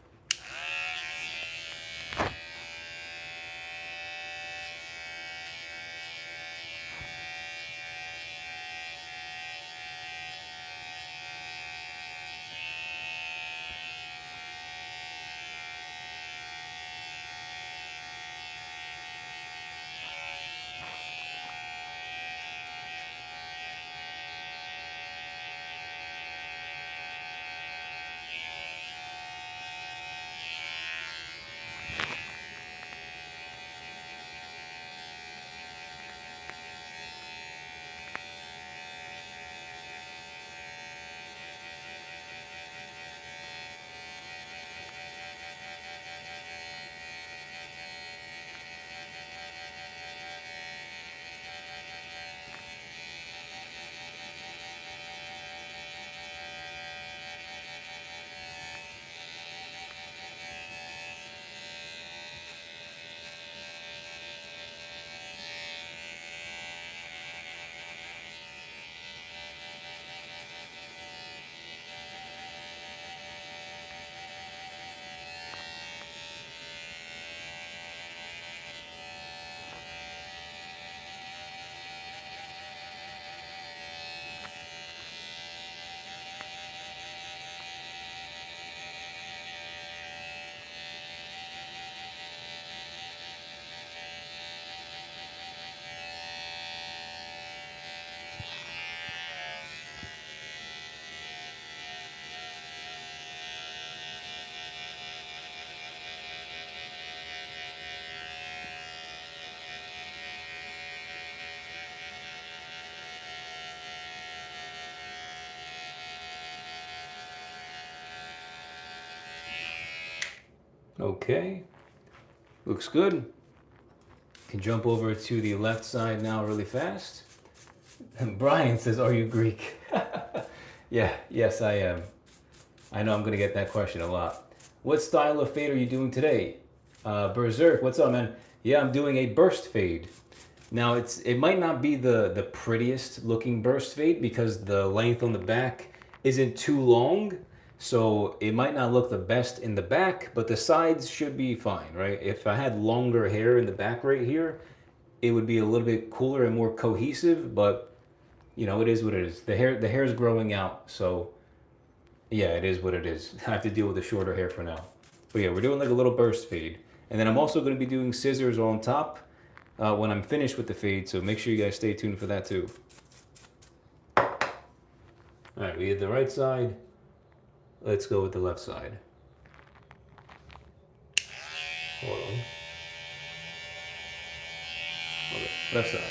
Okay, looks good. Can jump over to the left side now really fast. And Brian says, are you Greek? Yeah, yes I am. I know I'm gonna get that question a lot. What style of fade are you doing today? Berserk, what's up, man? Yeah, I'm doing a burst fade. Now it might not be the prettiest looking burst fade because the length on the back isn't too long, so it might not look the best in the back, but the sides should be fine, right? If I had longer hair in the back right here, it would be a little bit cooler and more cohesive, but you know, it is what it is. The hair's growing out, so yeah, it is what it is. I have to deal with the shorter hair for now. But yeah, we're doing like a little burst fade. And then I'm also going to be doing scissors on top when I'm finished with the fade, so make sure you guys stay tuned for that too. Alright, we did the right side. Let's go with the left side. Hold on. Okay, left side.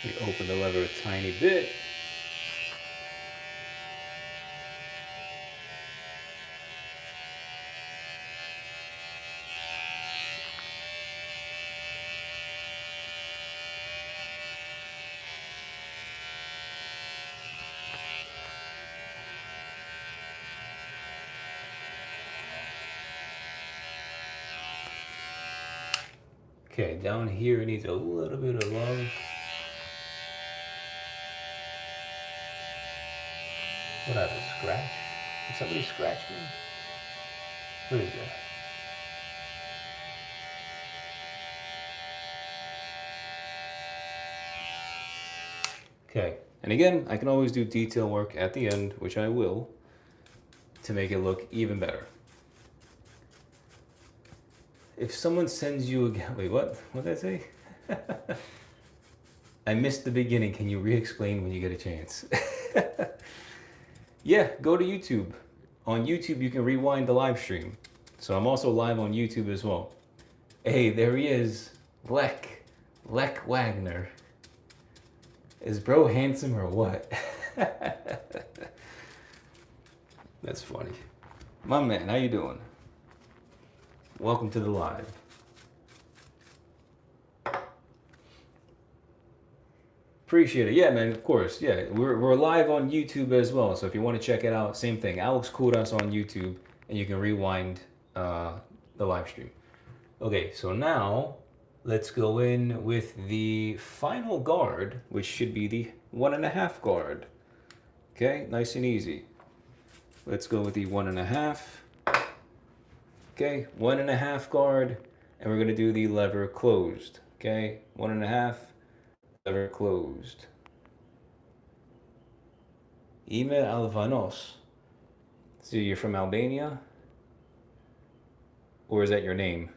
We open the lever a tiny bit. Okay, down here it needs a little bit of love. What happened? Scratch? Did somebody scratch me? What is that? Okay, and again, I can always do detail work at the end, which I will, to make it look even better. If someone sends you a... Wait, what? What did I say? I missed the beginning. Can you re-explain when you get a chance? Yeah, go to YouTube. On YouTube, you can rewind the live stream. So I'm also live on YouTube as well. Hey, there he is. Lek Wagner. Is bro handsome or what? That's funny. My man, how you doing? Welcome to the live. Appreciate it. Yeah, man, of course. Yeah, we're live on YouTube as well. So if you want to check it out, same thing. Alex Kouras on YouTube, and you can rewind the live stream. Okay, so now let's go in with the final guard, which should be the 1.5 guard. Okay, nice and easy. Let's go with the 1.5. Okay, 1.5 guard, and we're gonna do the lever closed. Okay, 1.5. Lever closed. Ime Alvanos. So you're from Albania? Or is that your name?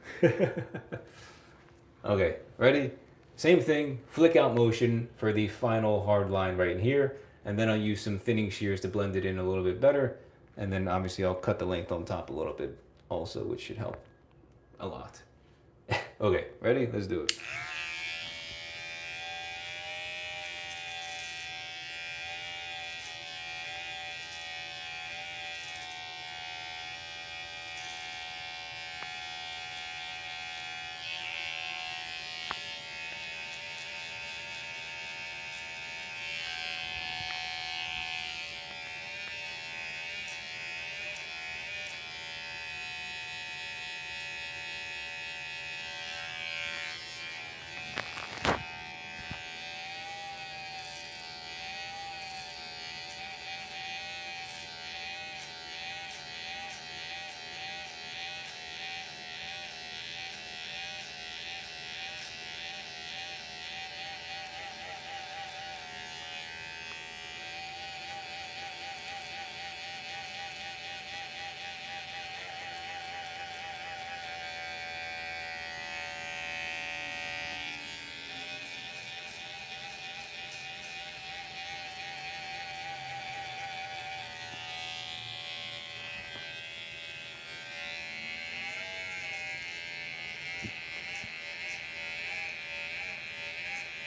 Okay, ready? Same thing, flick out motion for the final hard line right in here. And then I'll use some thinning shears to blend it in a little bit better. And then obviously I'll cut the length on top a little bit also, which should help a lot. Okay, ready? Let's do it.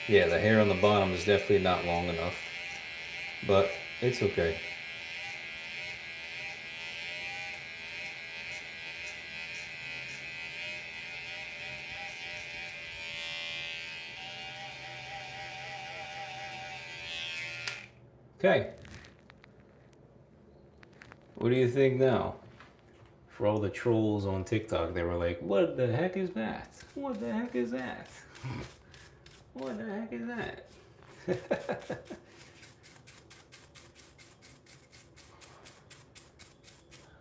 Yeah, the hair on the bottom is definitely not long enough, but it's okay. Okay, what do you think now? For all the trolls on TikTok, they were like, what the heck is that? What the heck is that? What the heck is that?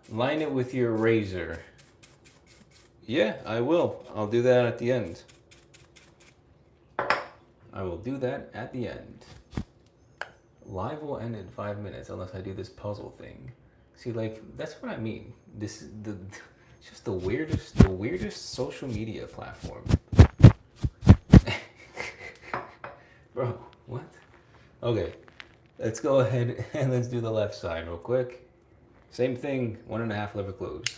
Line it with your razor. Yeah, I will. I'll do that at the end. I will do that at the end. Live will end in 5 minutes unless I do this puzzle thing. See, like, that's what I mean. It's just the weirdest social media platform. Bro, what? Okay, let's go ahead and let's do the left side real quick. Same thing, 1.5 lever closed.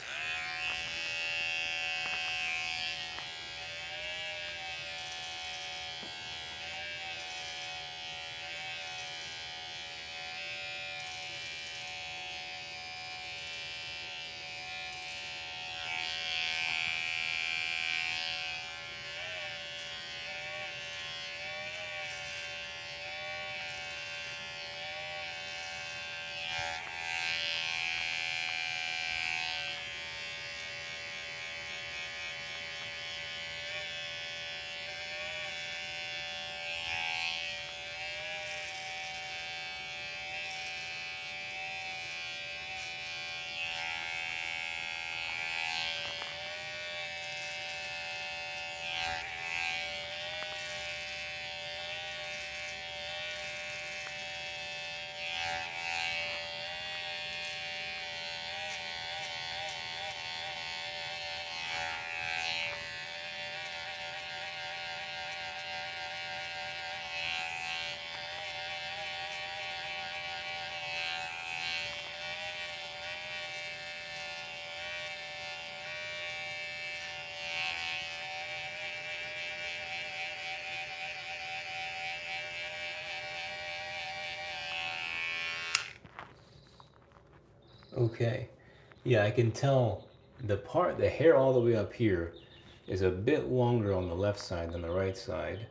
Okay. Yeah, I can tell the hair all the way up here is a bit longer on the left side than the right side.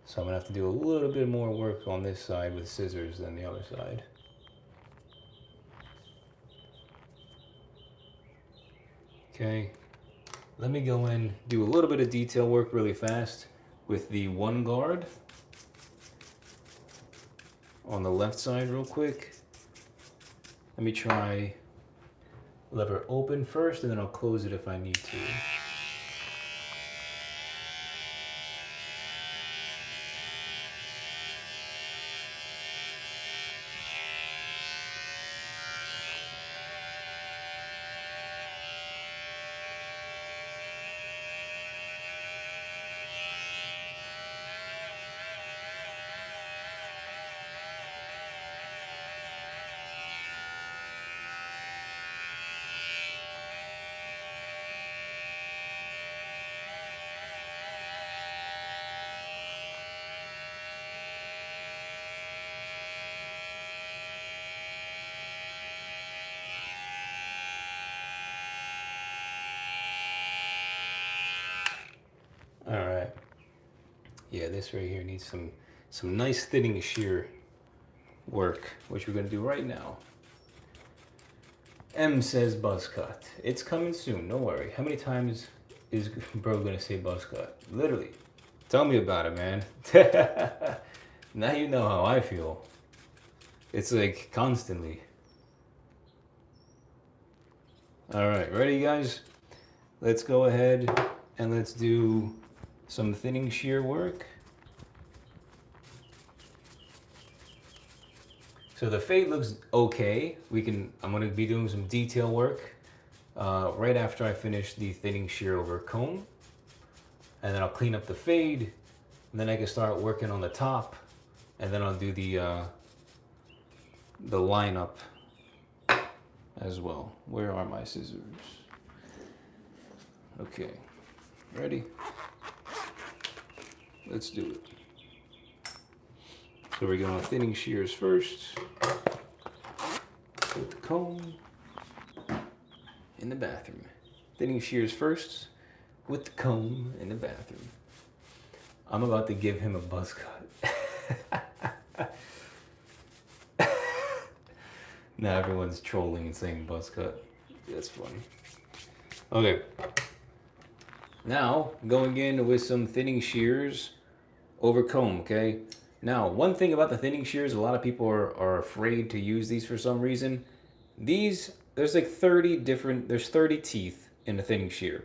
So I'm gonna have to do a little bit more work on this side with scissors than the other side. Okay, let me go in, do a little bit of detail work really fast with the one guard on the left side real quick. Let me try lever open first and then I'll close it if I need to. All right. Yeah, this right here needs some nice thinning shear work, which we're gonna do right now. M says buzz cut. It's coming soon, don't worry. How many times is bro gonna say buzz cut? Literally. Tell me about it, man. Now you know how I feel. It's like constantly. Alright, ready guys? Let's go ahead and let's do some thinning shear work. So the fade looks okay. I'm gonna be doing some detail work right after I finish the thinning shear over comb. And then I'll clean up the fade. And then I can start working on the top. And then I'll do the lineup as well. Where are my scissors? Okay, ready? Let's do it. So we're going thinning shears first with the comb in the bathroom. Thinning shears first with the comb in the bathroom. I'm about to give him a buzz cut. Now everyone's trolling and saying buzz cut. That's funny. Okay. Now, going in with some thinning shears over comb, okay? Now, one thing about the thinning shears, a lot of people are afraid to use these for some reason. These, there's like 30 teeth in a thinning shear.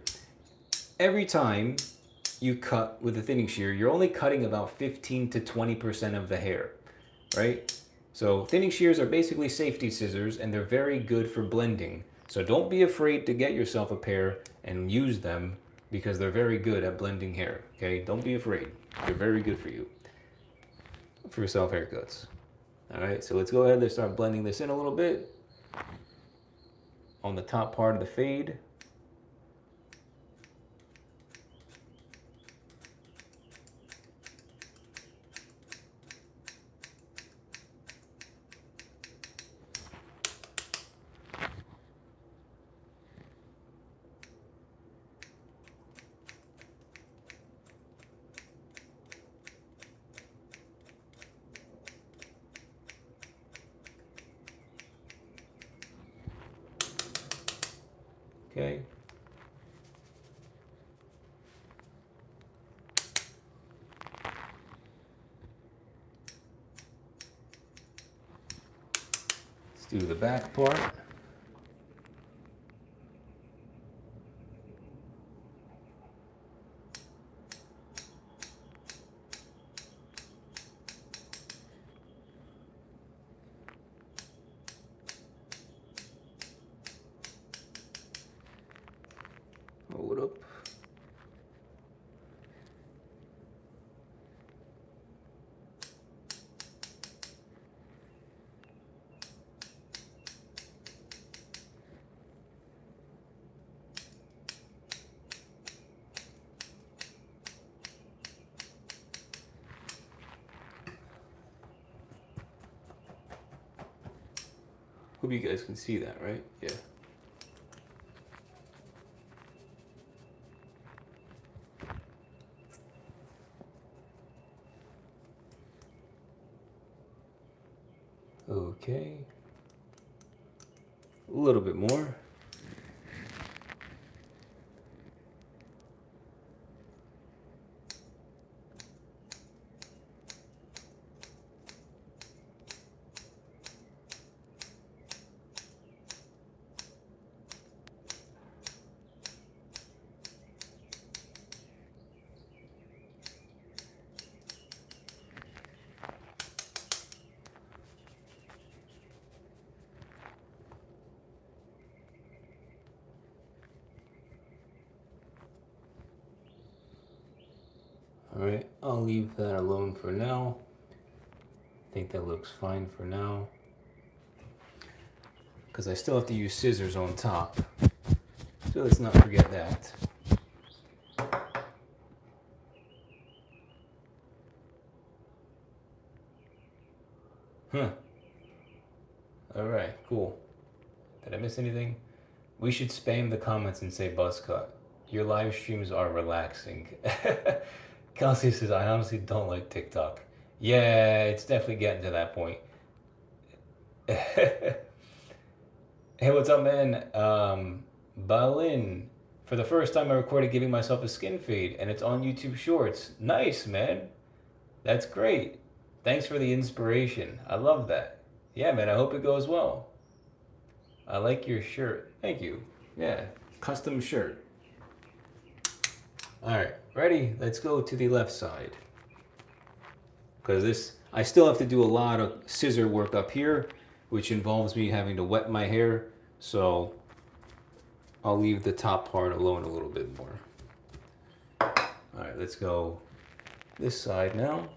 Every time you cut with a thinning shear, you're only cutting about 15 to 20% of the hair, right? So thinning shears are basically safety scissors, and they're very good for blending. So don't be afraid to get yourself a pair and use them, because they're very good at blending hair, okay? Don't be afraid. They're very good for you, for yourself haircuts. All right, so let's go ahead and start blending this in a little bit on the top part of the fade. Okay. Let's do the back part. Hold up. Hope you guys can see that, right? Yeah. Okay. A little bit more. All right, I'll leave that alone for now. I think that looks fine for now, because I still have to use scissors on top. So let's not forget that. Huh. All right, cool. Did I miss anything? We should spam the comments and say buzz cut. Your live streams are relaxing. Kelsey says, I honestly don't like TikTok. Yeah, it's definitely getting to that point. Hey, what's up, man? Balin. For the first time, I recorded giving myself a skin fade, and it's on YouTube Shorts. Nice, man. That's great. Thanks for the inspiration. I love that. Yeah, man, I hope it goes well. I like your shirt. Thank you. Yeah, custom shirt. All right, ready? Let's go to the left side. Because this, I still have to do a lot of scissor work up here, which involves me having to wet my hair. So I'll leave the top part alone a little bit more. All right, let's go this side now.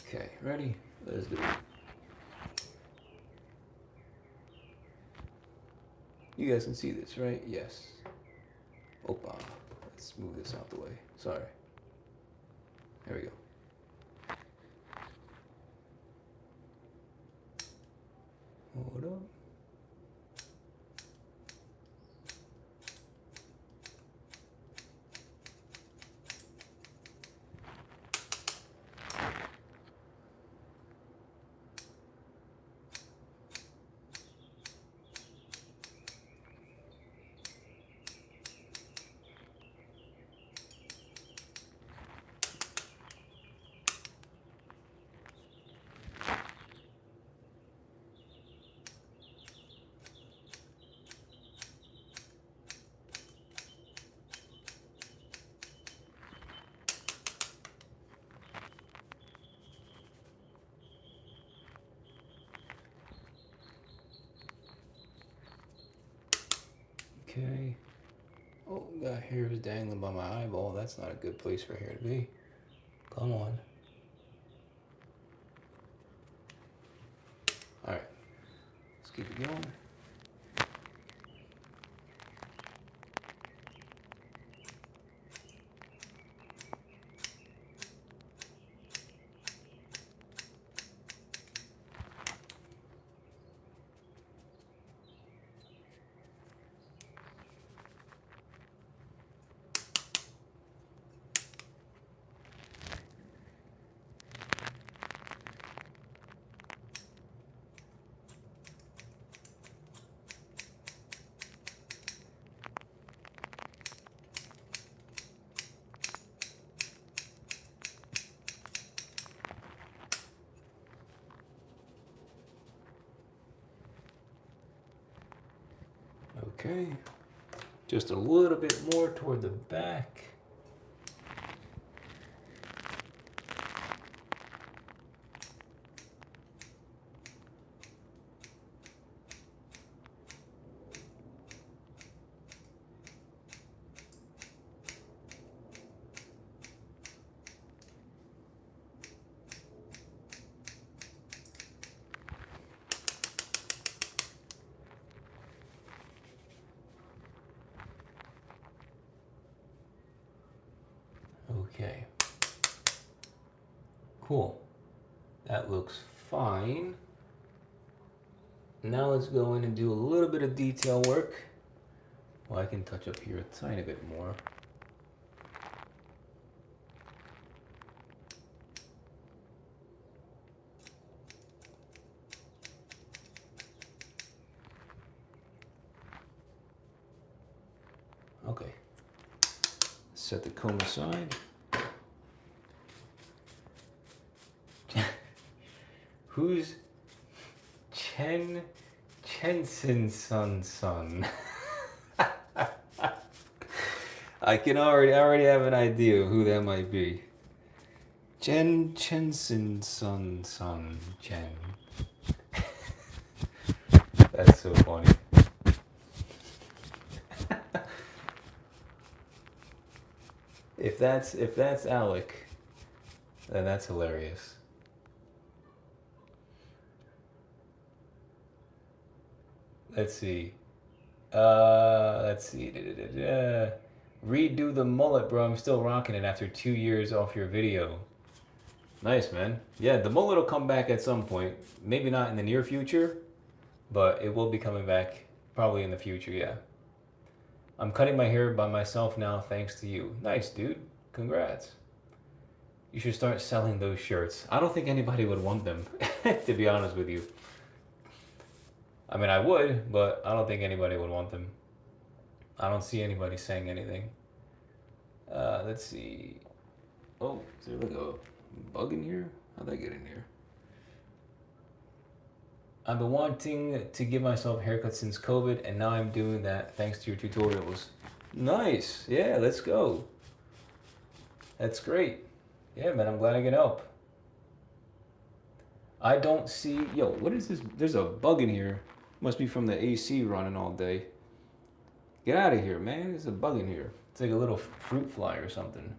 Okay, ready? Let's do it. You guys can see this, right? Yes. Opa. Let's move this out the way. Sorry. There we go. Hold up. Okay. Oh, that hair is dangling by my eyeball. That's not a good place for hair to be. Come on. All right. Let's keep it going. Okay, just a little bit more toward the back. Okay, cool. That looks fine. Now let's go in and do a little bit of detail work. Well, I can touch up here a tiny bit more. Okay, set the comb aside. Who's Chenson son? I already have an idea of who that might be. Chenson son Chen. That's so funny. If that's Alec, then that's hilarious. Let's see. Redo the mullet, bro. I'm still rocking it after 2 years off your video. Nice, man. Yeah, the mullet will come back at some point. Maybe not in the near future, but it will be coming back probably in the future, yeah. I'm cutting my hair by myself now thanks to you. Nice, dude. Congrats. You should start selling those shirts. I don't think anybody would want them, to be honest with you. I mean, I would, but I don't think anybody would want them. I don't see anybody saying anything. Let's see. Oh, is there like a bug in here? How'd that get in here? I've been wanting to give myself a haircut since COVID, and now I'm doing that thanks to your tutorials. Nice. Yeah, let's go. That's great. Yeah, man, I'm glad I can help. I don't see... Yo, what is this? There's a bug in here. Must be from the AC running all day. Get out of here, man. There's a bug in here. It's like a little fruit fly or something.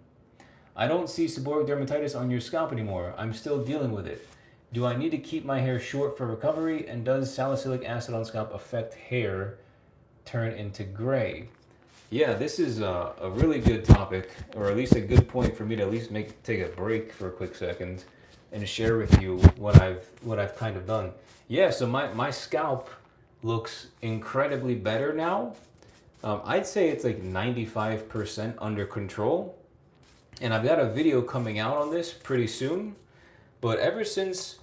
I don't see seborrheic dermatitis on your scalp anymore. I'm still dealing with it. Do I need to keep my hair short for recovery? And does salicylic acid on scalp affect hair turn into gray? Yeah, this is a really good topic, or at least a good point for me to at least take a break for a quick second and share with you what I've kind of done. Yeah, so my scalp looks incredibly better now. I'd say it's like 95% under control, and I've got a video coming out on this pretty soon. But ever since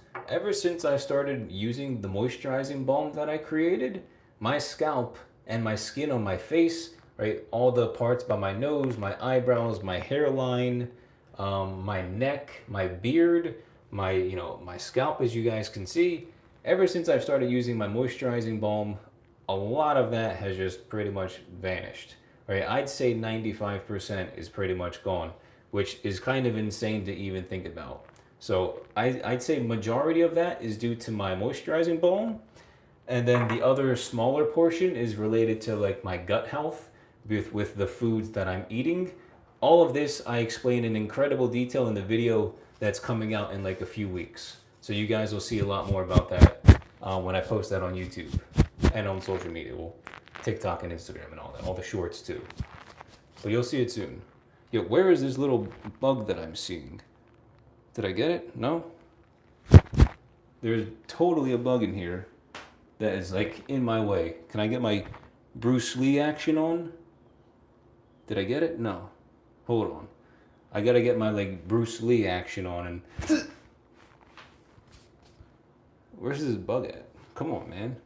I started using the moisturizing balm that I created, my scalp and my skin on my face, right, all the parts by my nose, my eyebrows, my hairline, my neck, my beard, my scalp, as you guys can see, ever since I've started using my moisturizing balm, a lot of that has just pretty much vanished. Right? I'd say 95% is pretty much gone, which is kind of insane to even think about. So I'd say majority of that is due to my moisturizing balm, and then the other smaller portion is related to like my gut health with the foods that I'm eating. All of this I explain in incredible detail in the video that's coming out in like a few weeks. So you guys will see a lot more about that when I post that on YouTube and on social media, well, TikTok and Instagram and all that, all the shorts too. But you'll see it soon. Yo, where is this little bug that I'm seeing? Did I get it? No? There's totally a bug in here that is like in my way. Can I get my Bruce Lee action on? Did I get it? No. Hold on. I gotta get my like Bruce Lee action on and where's this bug at? Come on, man.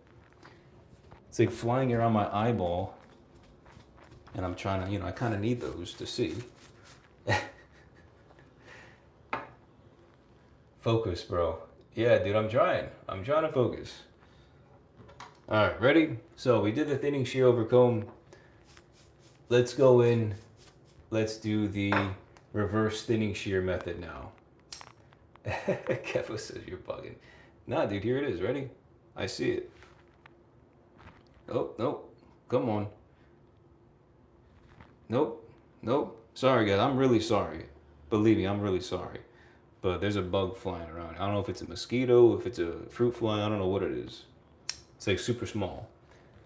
It's like flying around my eyeball and I'm trying to, I kind of need those to see. Focus, bro. Yeah, dude, I'm trying. I'm trying to focus. All right, ready? So we did the thinning shear over comb. Let's go in. Let's do the reverse thinning shear method now. Kevo says you're bugging. Nah, dude, here it is. Ready? I see it. Oh, nope. Come on. Nope. Nope. Sorry, guys. I'm really sorry. Believe me, I'm really sorry. But there's a bug flying around. I don't know if it's a mosquito, if it's a fruit fly. I don't know what it is. It's like super small.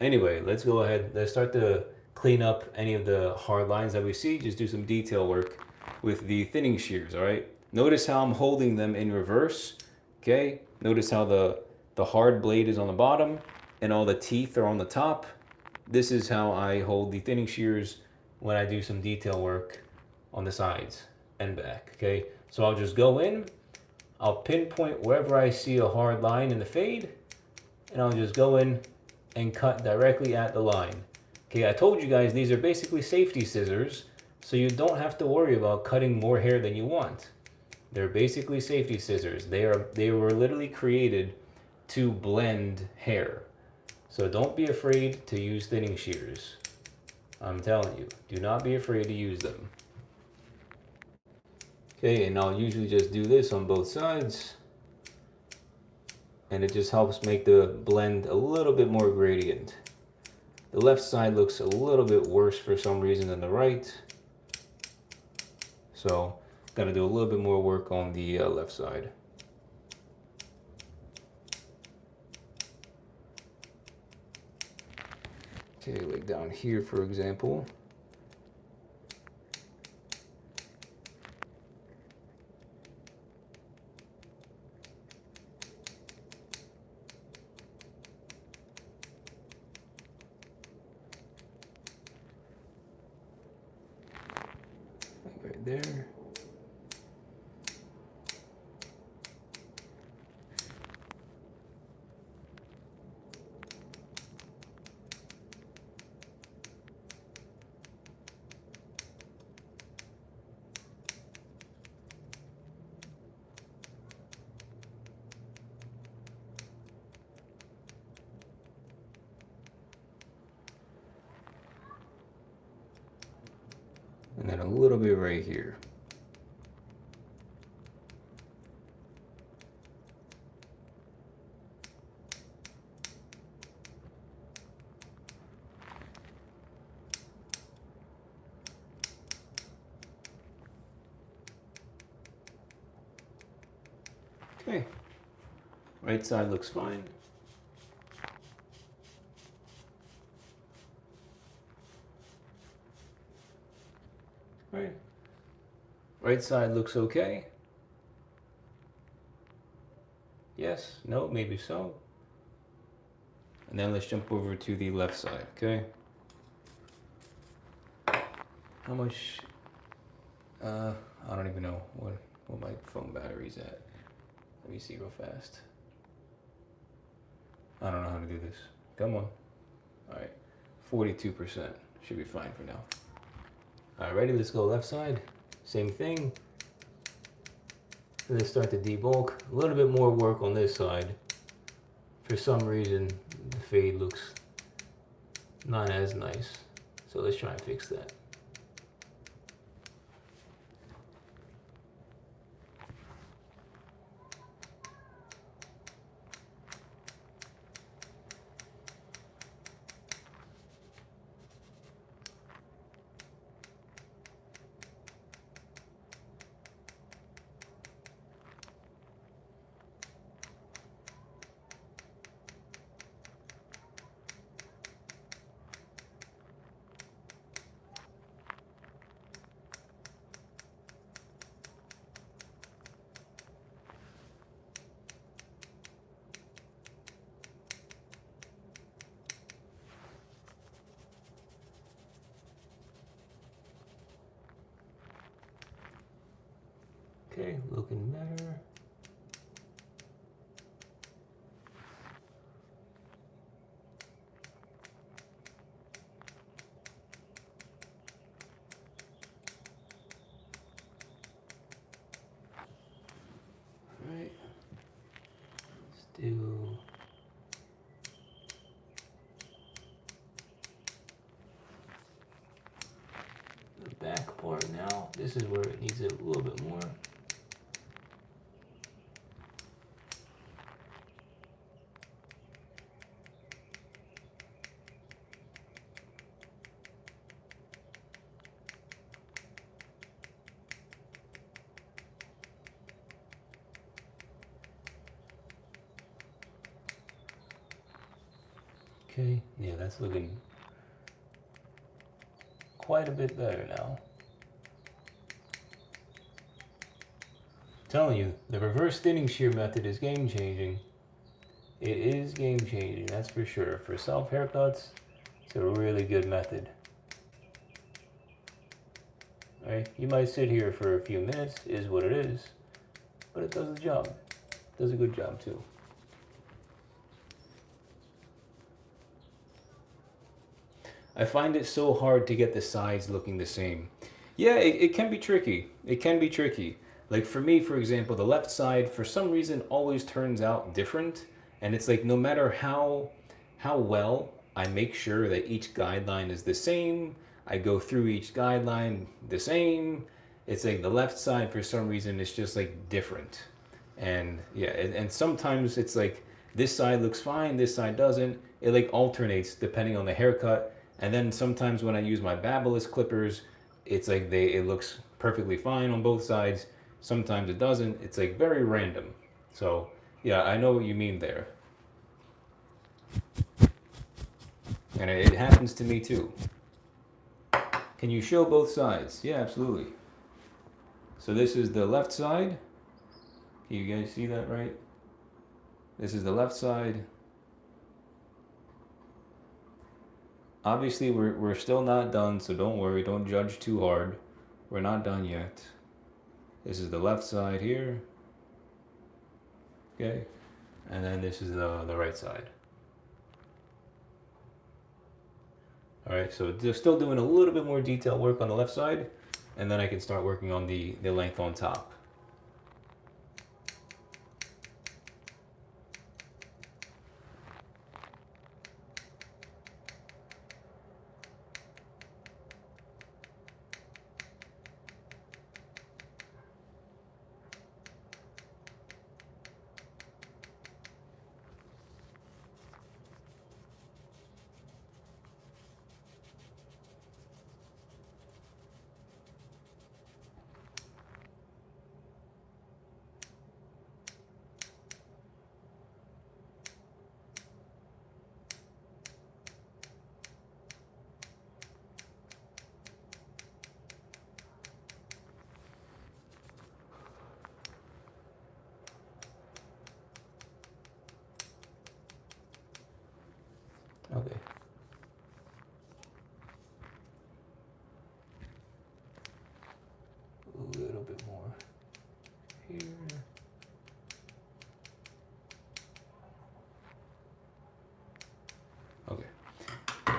Anyway, let's go ahead. Let's start to clean up any of the hard lines that we see. Just do some detail work with the thinning shears, all right? Notice how I'm holding them in reverse, okay? Notice how the hard blade is on the bottom and all the teeth are on the top. This is how I hold the thinning shears when I do some detail work on the sides and back, okay? So I'll just go in, I'll pinpoint wherever I see a hard line in the fade, and I'll just go in and cut directly at the line. Okay, I told you guys these are basically safety scissors, so you don't have to worry about cutting more hair than you want. They're basically safety scissors. They were literally created to blend hair. So don't be afraid to use thinning shears. I'm telling you, do not be afraid to use them. Okay, and I'll usually just do this on both sides. And it just helps make the blend a little bit more gradient. The left side looks a little bit worse for some reason than the right. So, gotta do a little bit more work on the left side. Okay, like down here, for example. Right there. And then a little bit right here. Okay, right side looks fine. Right side looks okay. Yes, no, maybe so. And then let's jump over to the left side, okay? How much, I don't even know what my phone battery's at. Let me see real fast. I don't know how to do this. Come on. All right, 42%. Should be fine for now. All right, ready? Let's go left side. Same thing. Let's start to debulk. A little bit more work on this side. For some reason, the fade looks not as nice. So let's try and fix that. Okay, looking better. All right. Let's do the back part now. This is where it needs it a little bit more. Okay, yeah, that's looking quite a bit better now. I'm telling you, the reverse thinning shear method is game changing. It is game changing, that's for sure. For self haircuts, it's a really good method. Right? You might sit here for a few minutes, is what it is, but it does the job. It does a good job too. I find it so hard to get the sides looking the same. Yeah, it can be tricky. It can be tricky. Like for me, for example, the left side for some reason always turns out different. And it's like no matter how well I make sure that each guideline is the same, I go through each guideline the same, it's like the left side for some reason is just like different. And yeah, and sometimes it's like this side looks fine, this side doesn't. It like alternates depending on the haircut. And then sometimes when I use my Babyliss clippers, it's like it looks perfectly fine on both sides. Sometimes it doesn't. It's like very random. So yeah, I know what you mean there. And it happens to me too. Can you show both sides? Yeah, absolutely. So this is the left side. Can you guys see that right? This is the left side. Obviously, we're still not done, so don't worry, don't judge too hard. We're not done yet. This is the left side here. Okay, and then this is the right side. All right, so just still doing a little bit more detail work on the left side, and then I can start working on the length on top.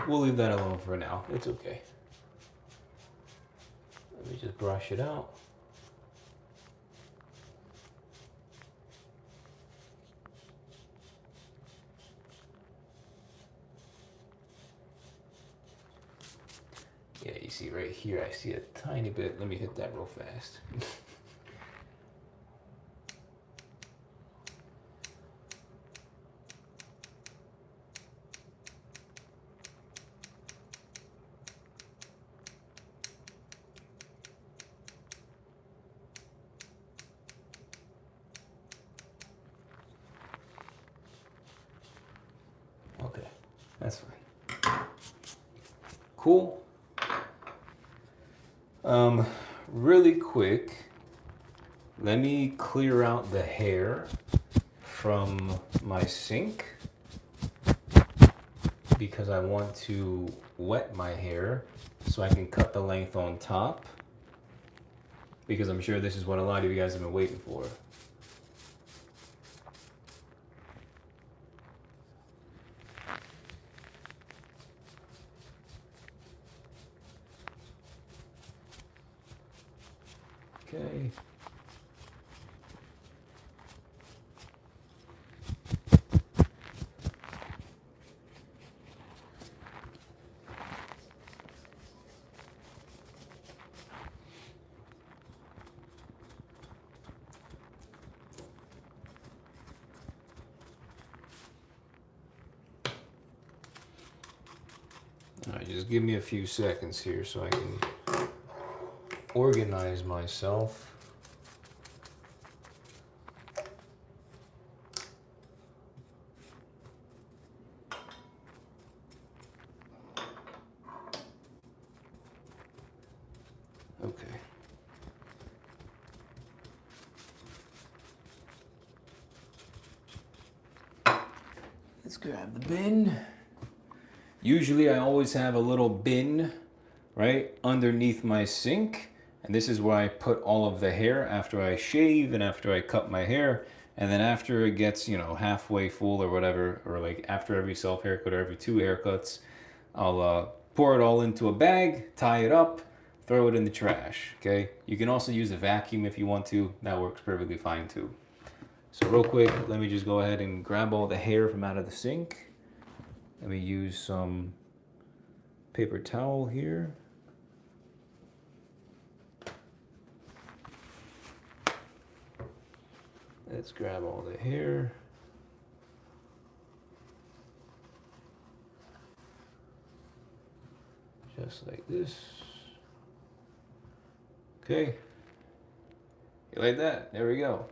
we'll leave that alone for now. It's okay. Let me just brush it out. Yeah, you see right here, I see a tiny bit. Let me hit that real fast. Okay, that's fine. Cool. Really quick, let me clear out the hair from my sink because I want to wet my hair so I can cut the length on top, because I'm sure this is what a lot of you guys have been waiting for. Okay. All right, just give me a few seconds here so I can organize myself. Okay. Let's grab the bin. Usually I always have a little bin right underneath my sink, and this is where I put all of the hair after I shave and after I cut my hair. And then after it gets, you know, halfway full or whatever, or like after every self haircut or every 2 haircuts, I'll pour it all into a bag, tie it up, throw it in the trash. Okay, you can also use a vacuum if you want to. That works perfectly fine too. So real quick, let me just go ahead and grab all the hair from out of the sink. Let me use some paper towel here. Let's grab all the hair. Just like this. Okay. You like that? There we go.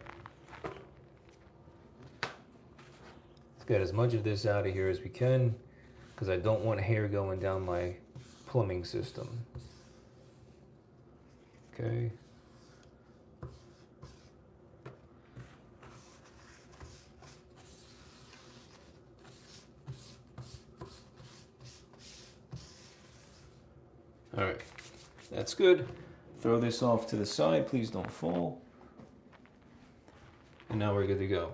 Get as much of this out of here as we can, because I don't want hair going down my plumbing system. Okay. All right, that's good. Throw this off to the side, please don't fall. And now we're good to go.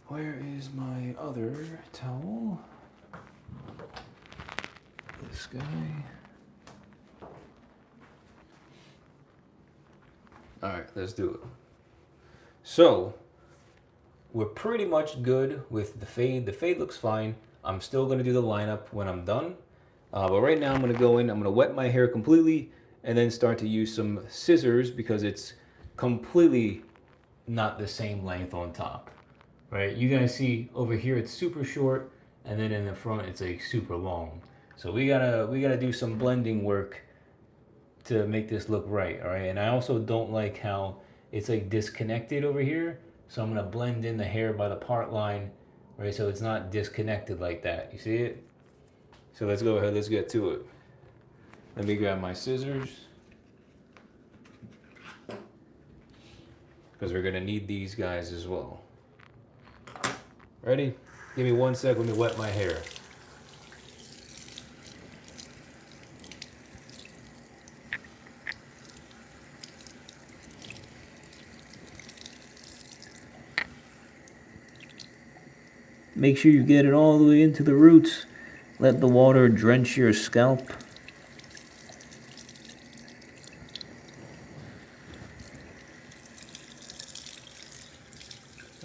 Where is my other towel? This guy. All right, let's do it. So, we're pretty much good with the fade. The fade looks fine. I'm still gonna do the lineup when I'm done. But right now I'm gonna go in, I'm gonna wet my hair completely and then start to use some scissors because it's completely not the same length on top. Right, you guys see over here it's super short, and then in the front it's like super long. So we gotta do some blending work to make this look right. All right, and I also don't like how it's like disconnected over here. So I'm gonna blend in the hair by the part line, right? So it's not disconnected like that. You see it? So let's go ahead. Let's get to it. Let me grab my scissors because we're gonna need these guys as well. Ready? Give me 1 sec, let me wet my hair. Make sure you get it all the way into the roots. Let the water drench your scalp.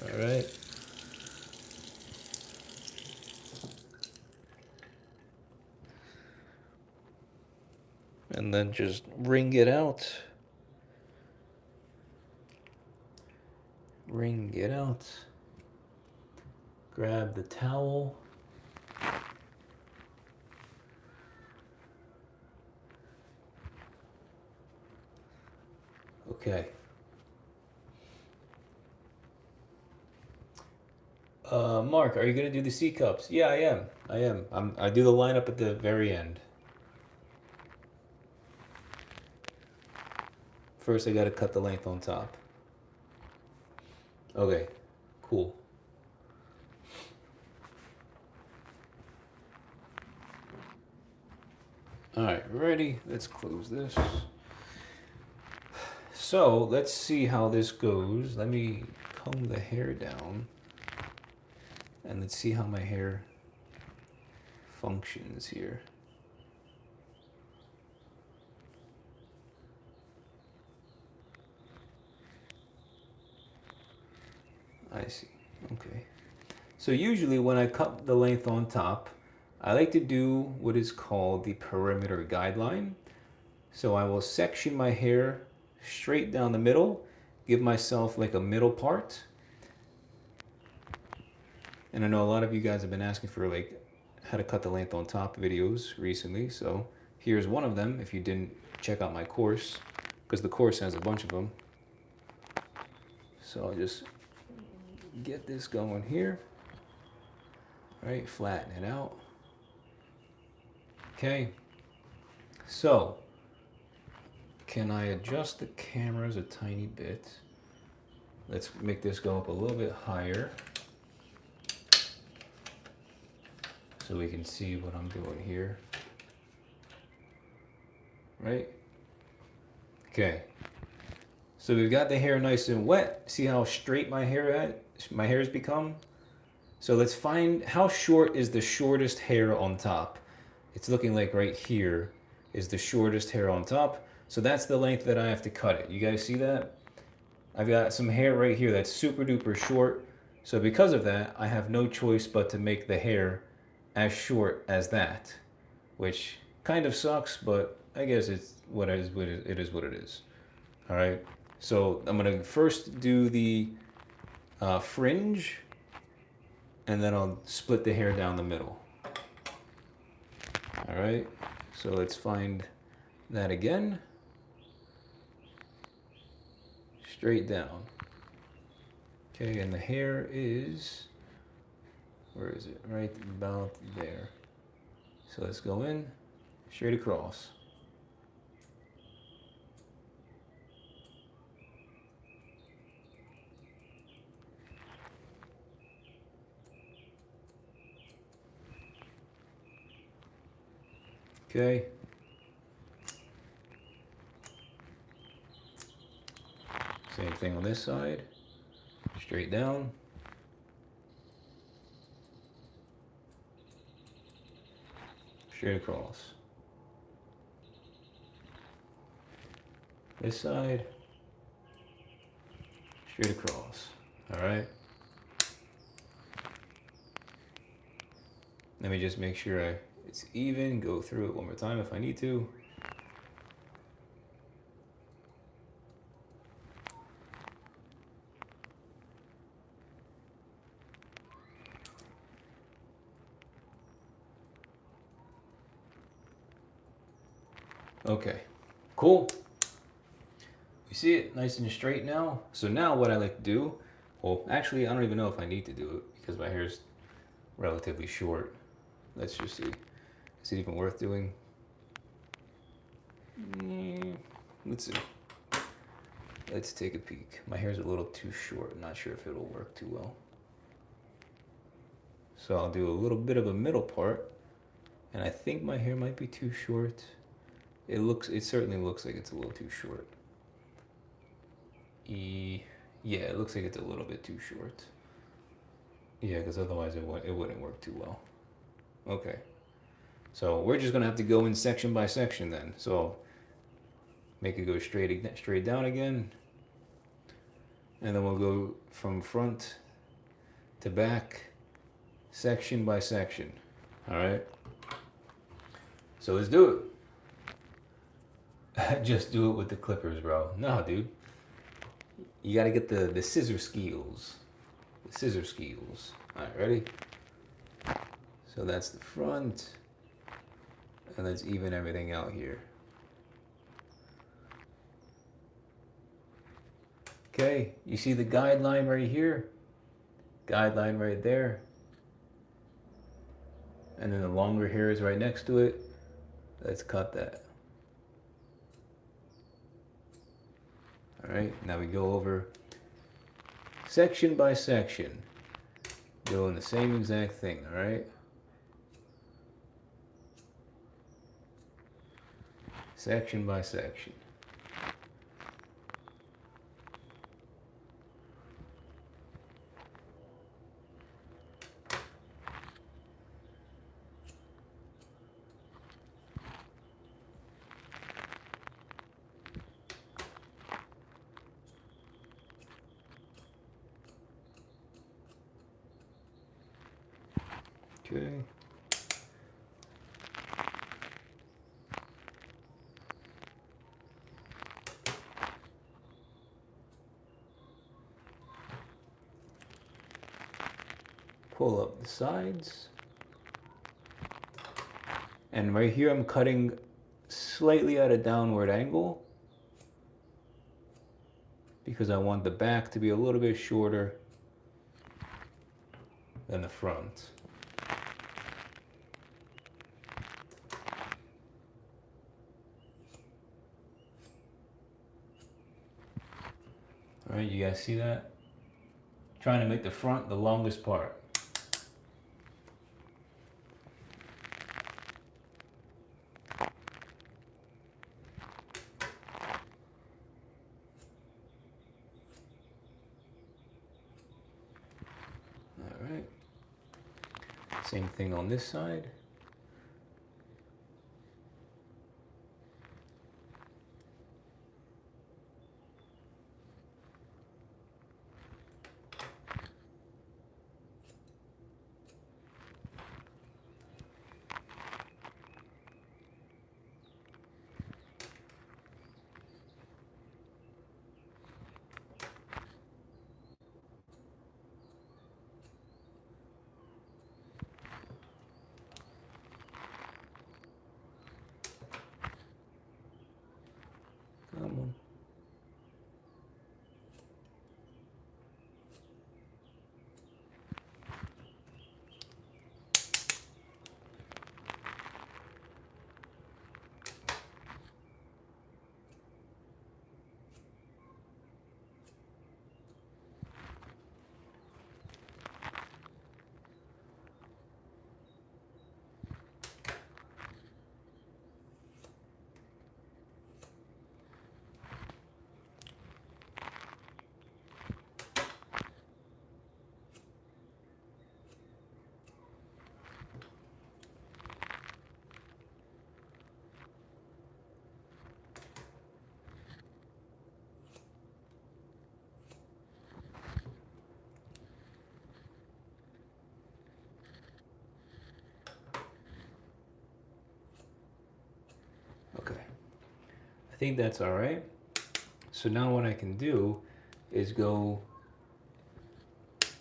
All right. And then just wring it out. Wring it out. Grab the towel. Okay. Mark, are you gonna do the C cups? Yeah, I am. I am. I do the lineup at the very end. First, I gotta cut the length on top. Okay, cool. All right, ready? Let's close this. So let's see how this goes. Let me comb the hair down, and let's see how my hair functions here. I see. Okay. So usually when I cut the length on top, I like to do what is called the perimeter guideline. So I will section my hair straight down the middle, give myself like a middle part. And I know a lot of you guys have been asking for like how to cut the length on top videos recently. So here's one of them if you didn't check out my course, because the course has a bunch of them. So I'll just get this going here. All right, flatten it out. Okay. So can I adjust the cameras a tiny bit? Let's make this go up a little bit higher so we can see what I'm doing here. Right? Okay. So we've got the hair nice and wet. See how straight my hair's become? So let's find how short is the shortest hair on top. It's looking like right here is the shortest hair on top. So that's the length that I have to cut it. You guys see that? I've got some hair right here that's super duper short. So because of that, I have no choice but to make the hair as short as that, which kind of sucks, but I guess it's what it is. It is what it is. All right. So I'm gonna first do the fringe, and then I'll split the hair down the middle. All right. So let's find that again. Straight down. Okay, and the hair is, where is it? Right about there. So let's go in, straight across. Okay. Same thing on this side. Straight down. Straight across. This side. Straight across. All right. Let me just make sure it's even. Go through it one more time if I need to. Okay, cool. You see it nice and straight now? So now what I like to do, well, actually, I don't even know if I need to do it because my hair is relatively short. Let's just see. Is it even worth doing? Let's see. Let's take a peek. My hair's a little too short. I'm not sure if it'll work too well. So I'll do a little bit of a middle part. And I think my hair might be too short. It certainly looks like it's a little too short. Yeah, it looks like it's a little bit too short. Yeah, because otherwise it wouldn't work too well. Okay. So we're just gonna have to go in section by section then. So make it go straight down again. And then we'll go from front to back, section by section. All right. So let's do it. Just do it with the clippers, bro. No, dude. You gotta get the scissor skills. The scissor skills. All right, ready? So that's the front. And let's even everything out here. Okay, you see the guideline right here? Guideline right there. And then the longer hair is right next to it. Let's cut that. All right, now we go over section by section. Doing the same exact thing, all right? Section by section. Okay. Pull up the sides. And right here I'm cutting slightly at a downward angle because I want the back to be a little bit shorter than the front. All right, you guys see that? Trying to make the front the longest part. All right. Same thing on this side. Come on. Okay, I think that's all right. So now what I can do is go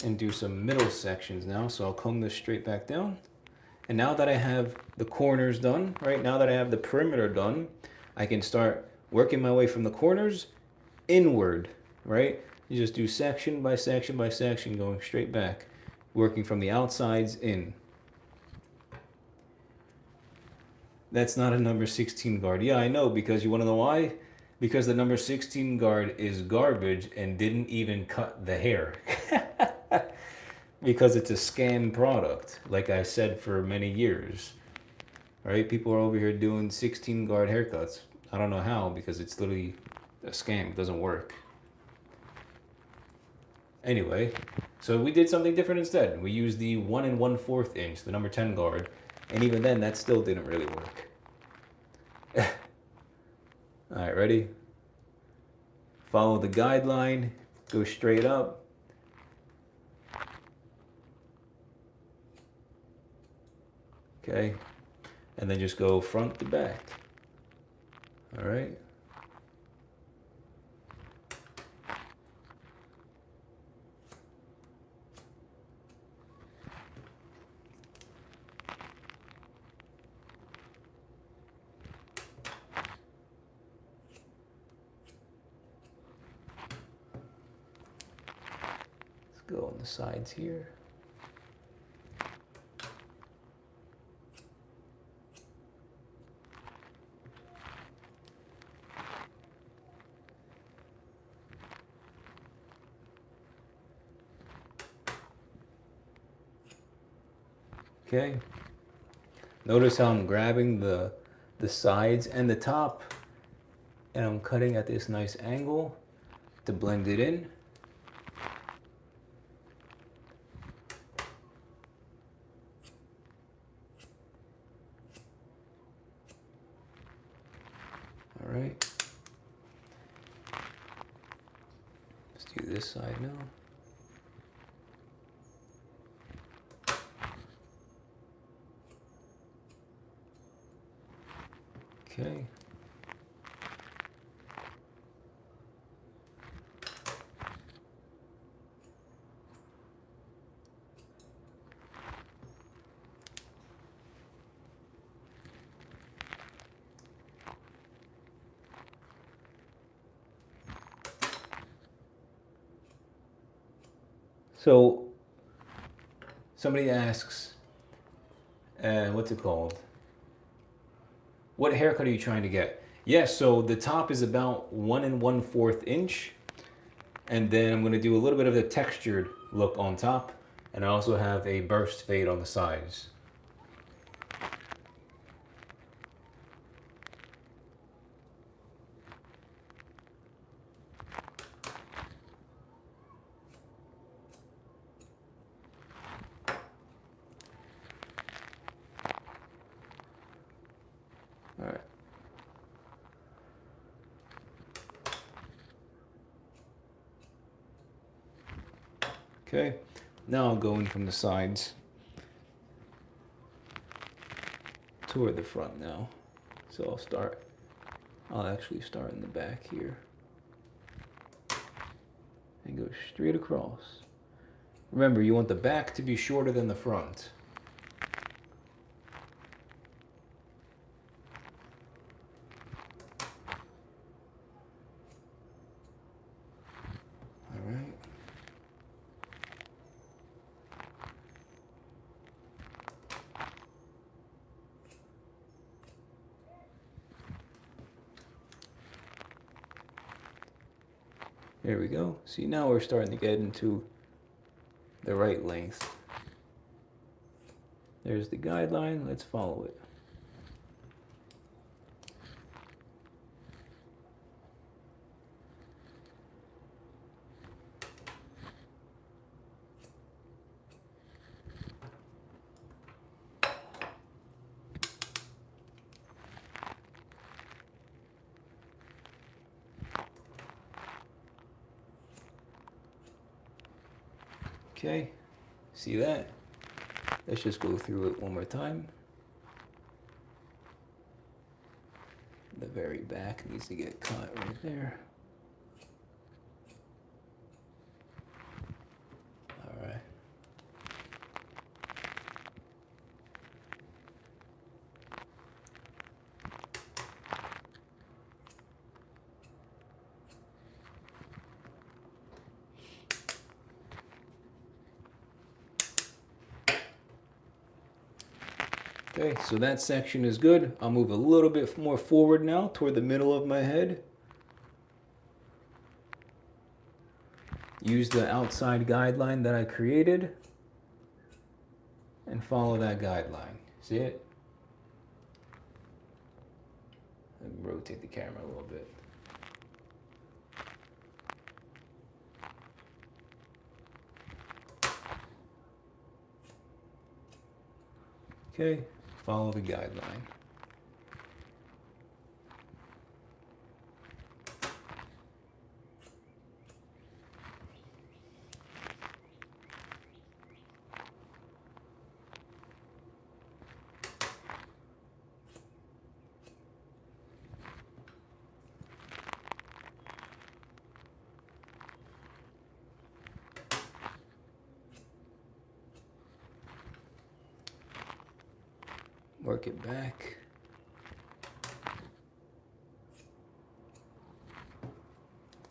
and do some middle sections now. So I'll comb this straight back down. And now that I have the corners done, right, now that I have the perimeter done, I can start working my way from the corners inward, right? You just do section by section by section, going straight back, working from the outsides in. That's not a number 16 guard. Yeah, I know, because you want to know why? Because the number 16 guard is garbage and didn't even cut the hair. Because it's a scam product, like I said for many years. Right? People are over here doing 16 guard haircuts. I don't know how, because it's literally a scam. It doesn't work. Anyway, so we did something different instead. We used the 1 1/4 inch, the number 10 guard, And even then, that still didn't really work. All right, ready? Follow the guideline, go straight up. Okay, and then just go front to back. All right. Let's go on the sides here. Okay. Notice how I'm grabbing the sides and the top, and I'm cutting at this nice angle to blend it in. All right. Let's do this side now. Okay. So somebody asks, what's it called? What haircut are you trying to get? Yes, so the top is about 1 1/4 inch. And then I'm going to do a little bit of the textured look on top. And I also have a burst fade on the sides. All right. Okay, now I'll go in from the sides toward the front now. So I'll actually start in the back here and go straight across. Remember, you want the back to be shorter than the front. All right. There we go. See, now we're starting to get into the right length. There's the guideline. Let's follow it. Okay, see that? Let's just go through it one more time. The very back needs to get cut right there. All right. Okay, so that section is good. I'll move a little bit more forward now toward the middle of my head. Use the outside guideline that I created and follow that guideline. See it? And rotate the camera a little bit. Okay, Follow the guideline. Work it back.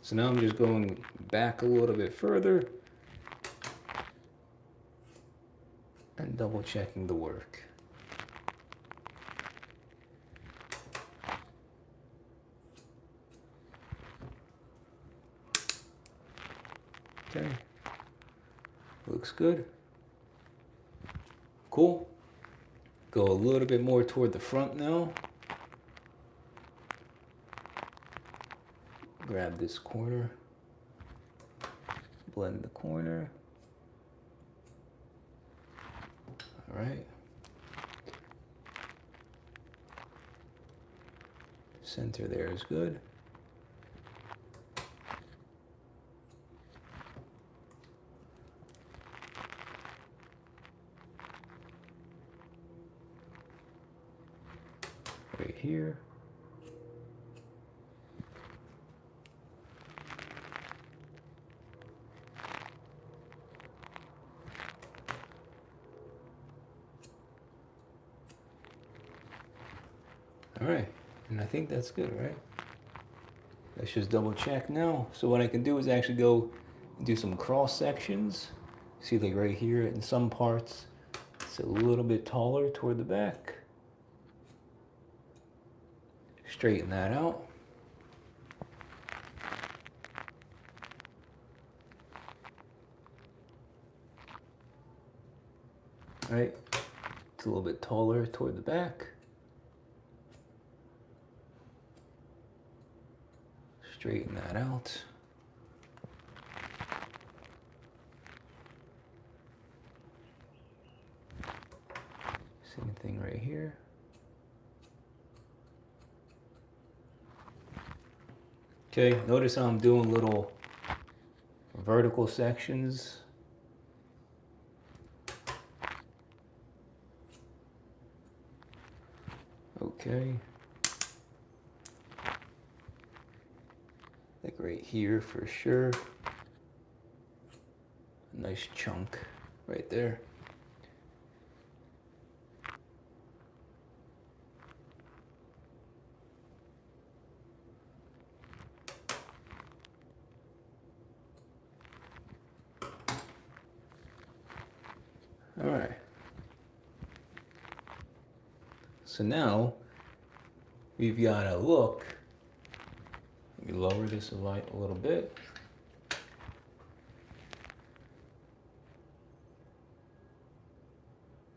So now I'm just going back a little bit further and double checking the work. Okay, looks good. Cool. Go a little bit more toward the front now. Grab this corner, blend the corner. All right. Center there is good. Right here. All right, and I think that's good, right? Let's just double check now. So what I can do is actually go and do some cross sections. See, like right here in some parts, it's a little bit taller toward the back. Straighten that out. All right, it's a little bit taller toward the back. Straighten that out. Same thing right here. Okay, notice how I'm doing little vertical sections. Okay. Like right here for sure. Nice chunk right there. All right. So now we've got a look. Let me lower this light a little bit.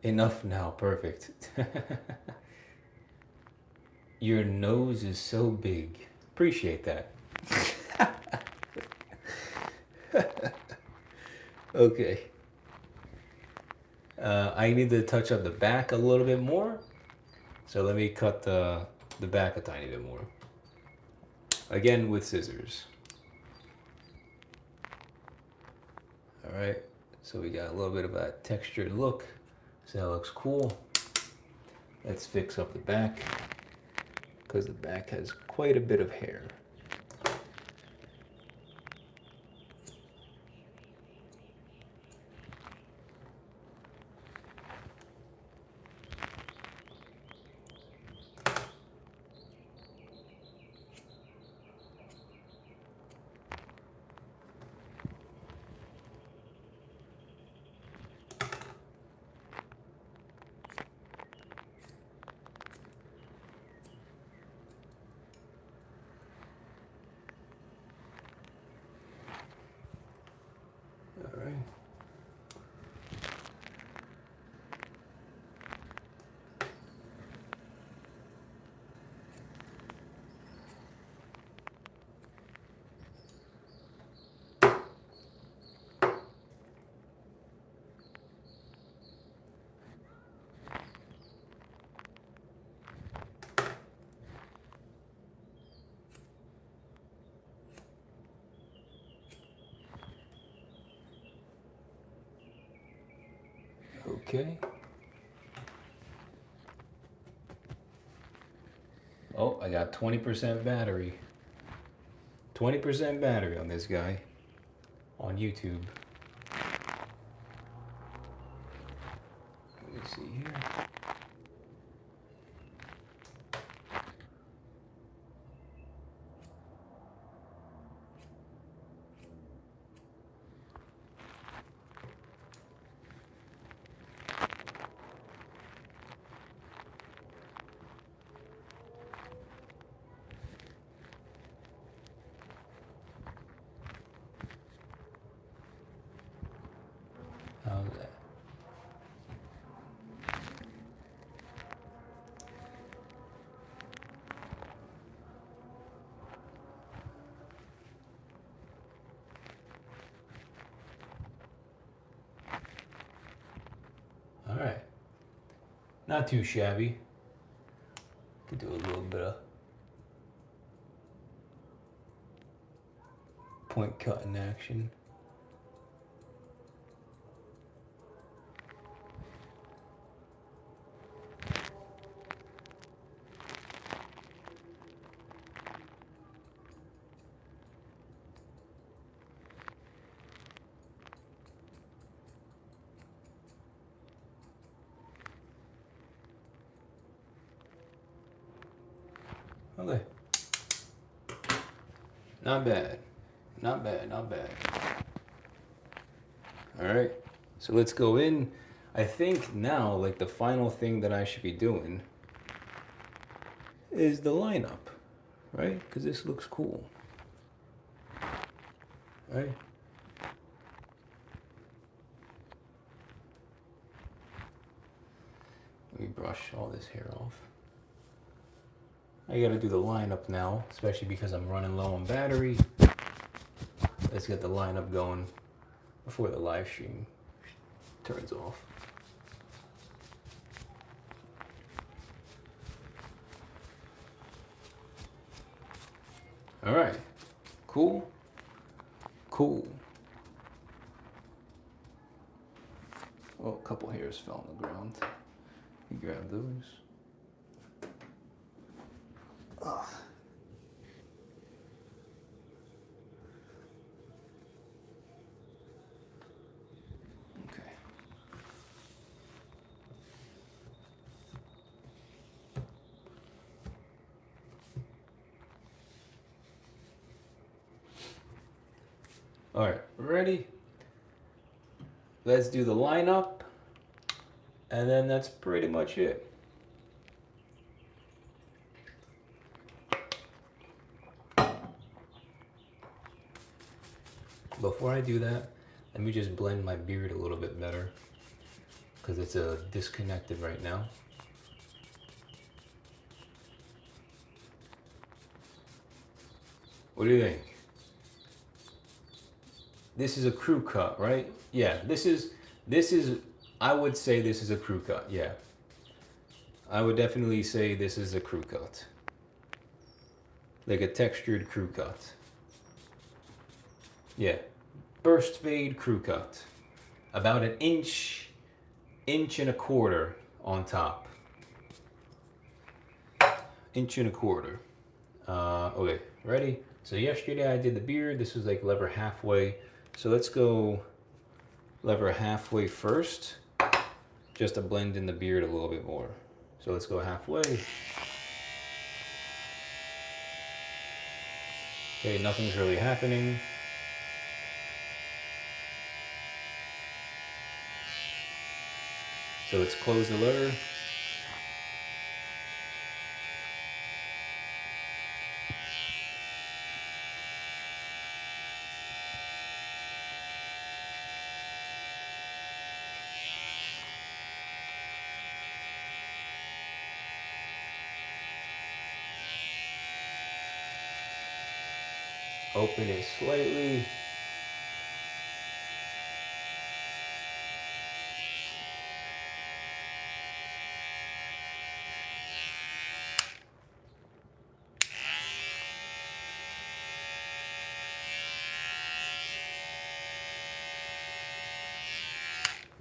Enough now, perfect. Your nose is so big. Appreciate that. Okay. I need to touch up the back a little bit more. So let me cut the back a tiny bit more. Again with scissors. All right, so we got a little bit of a textured look. So that looks cool. Let's fix up the back because the back has quite a bit of hair. Okay. Oh, I got 20% battery. 20% battery on this guy on YouTube. Let me see here. How's that? All right. Not too shabby. Could do a little bit of point cutting action. Okay. Not bad. Not bad, not bad. All right. So let's go in. I think now, like, the final thing that I should be doing is the lineup, right? Because this looks cool. Right? Let me brush all this hair off. I gotta do the lineup now, especially because I'm running low on battery. Let's get the lineup going before the live stream turns off. All right, cool, cool. Well, a couple hairs fell on the ground. You grab those. Ugh. Okay. All right, ready? Let's do the lineup, and then that's pretty much it. Before I do that, let me just blend my beard a little bit better, because it's disconnected right now. What do you think? This is a crew cut, right? Yeah, this is, I would say this is a crew cut, yeah. I would definitely say this is a crew cut. Like a textured crew cut. Yeah, burst fade crew cut. About an inch and a quarter on top. Inch and a quarter. Okay, ready? So yesterday I did the beard. This was like lever halfway. So let's go lever halfway first, just to blend in the beard a little bit more. So let's go halfway. Okay, nothing's really happening. So let's close the lever. Open it slightly.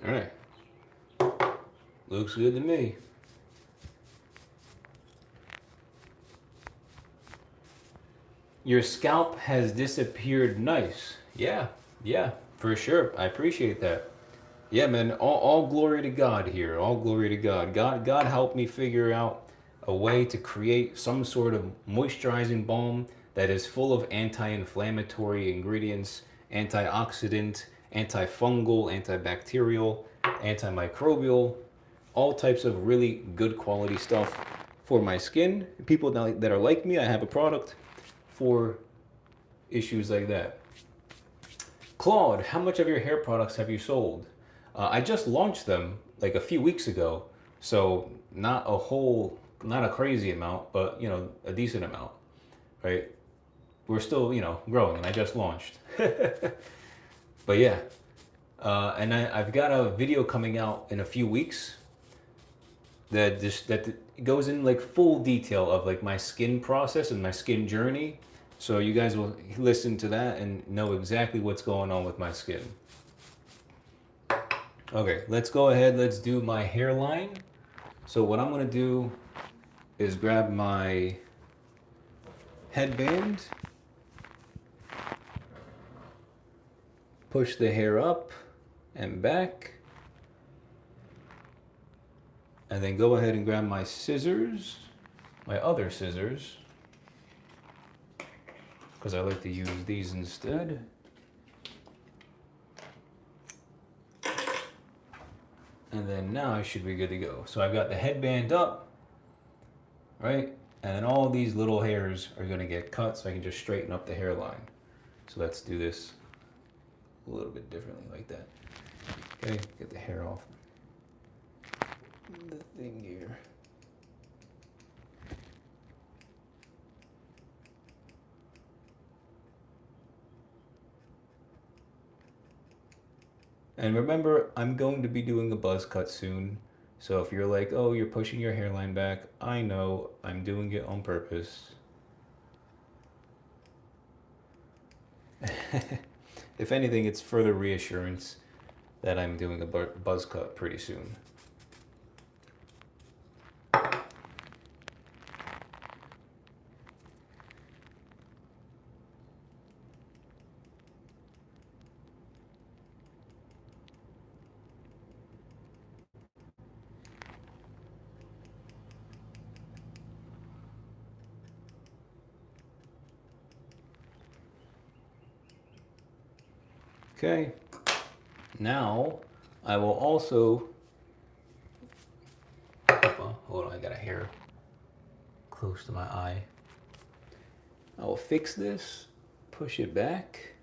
All right. Looks good to me. Your scalp has disappeared nice. Yeah, yeah, for sure. I appreciate that. Yeah, man, all glory to God here. All glory to God. God helped me figure out a way to create some sort of moisturizing balm that is full of anti-inflammatory ingredients, antioxidant, antifungal, antibacterial, antimicrobial, all types of really good quality stuff for my skin. People that are like me, I have a product for issues like that. Claude, how much of your hair products have you sold? I just launched them like a few weeks ago, so not a crazy amount, but a decent amount, right? We're still, growing, and I just launched. But yeah, and I've got a video coming out in a few weeks that goes in like full detail of like my skin process and my skin journey. So you guys will listen to that and know exactly what's going on with my skin. Okay, let's go ahead. Let's do my hairline. So what I'm gonna do is grab my headband, push the hair up and back, and then go ahead and grab my scissors, my other scissors, because I like to use these instead. And then now I should be good to go. So I've got the headband up, right? And then all these little hairs are gonna get cut so I can just straighten up the hairline. So let's do this a little bit differently like that. Okay, get the hair off the thing here. And remember, I'm going to be doing a buzz cut soon. So if you're like, oh, you're pushing your hairline back, I know, I'm doing it on purpose. If anything, it's further reassurance that I'm doing a buzz cut pretty soon. Okay, now I will also, hold on, I got a hair close to my eye. I will fix this, push it back.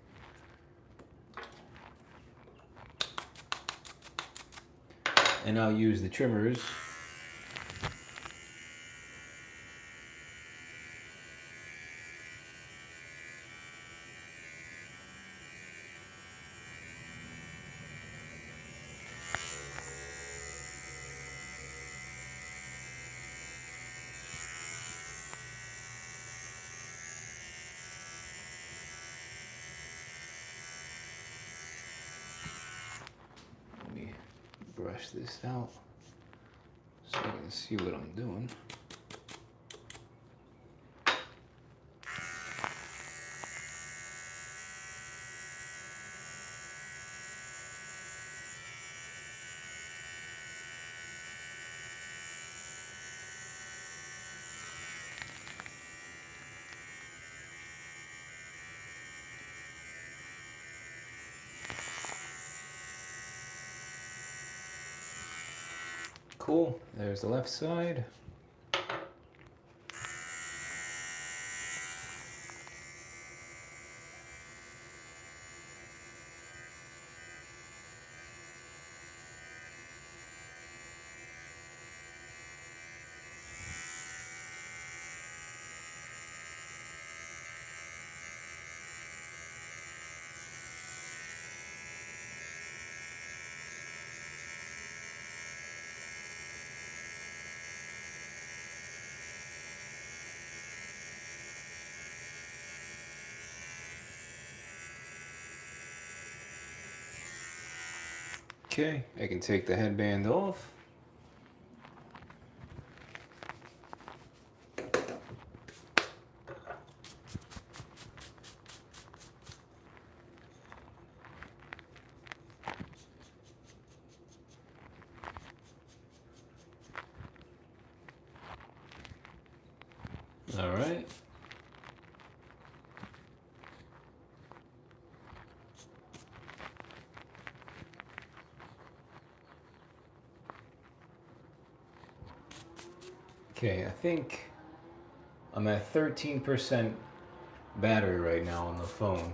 And I'll use the trimmers brush this out so I can see what I'm doing. Cool, there's the left side. Okay, I can take the headband off. All right. Okay, I think I'm at 13% battery right now on the phone.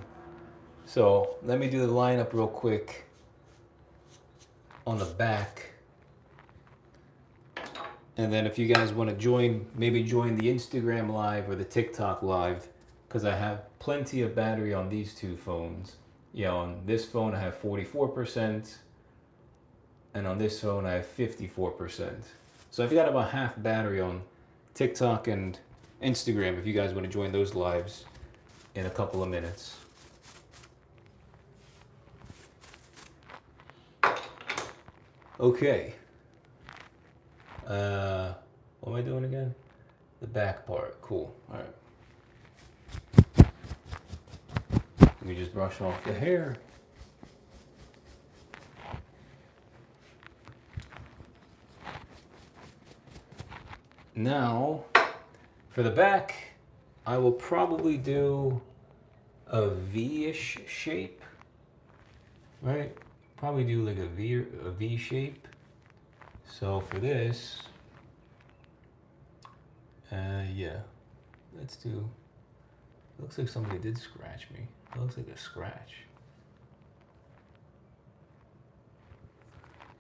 So let me do the lineup real quick on the back. And then if you guys want to join, maybe join the Instagram live or the TikTok live, because I have plenty of battery on these two phones. Yeah, on this phone I have 44%, and on this phone I have 54%. So I've got about half battery on TikTok and Instagram if you guys want to join those lives in a couple of minutes. Okay. What am I doing again? The back part. Cool. All right. Let me just brush off the hair. Now, for the back, I will probably do a V-ish shape, right? Probably do like a V shape. So for this, yeah, let's do. Looks like somebody did scratch me. It looks like a scratch.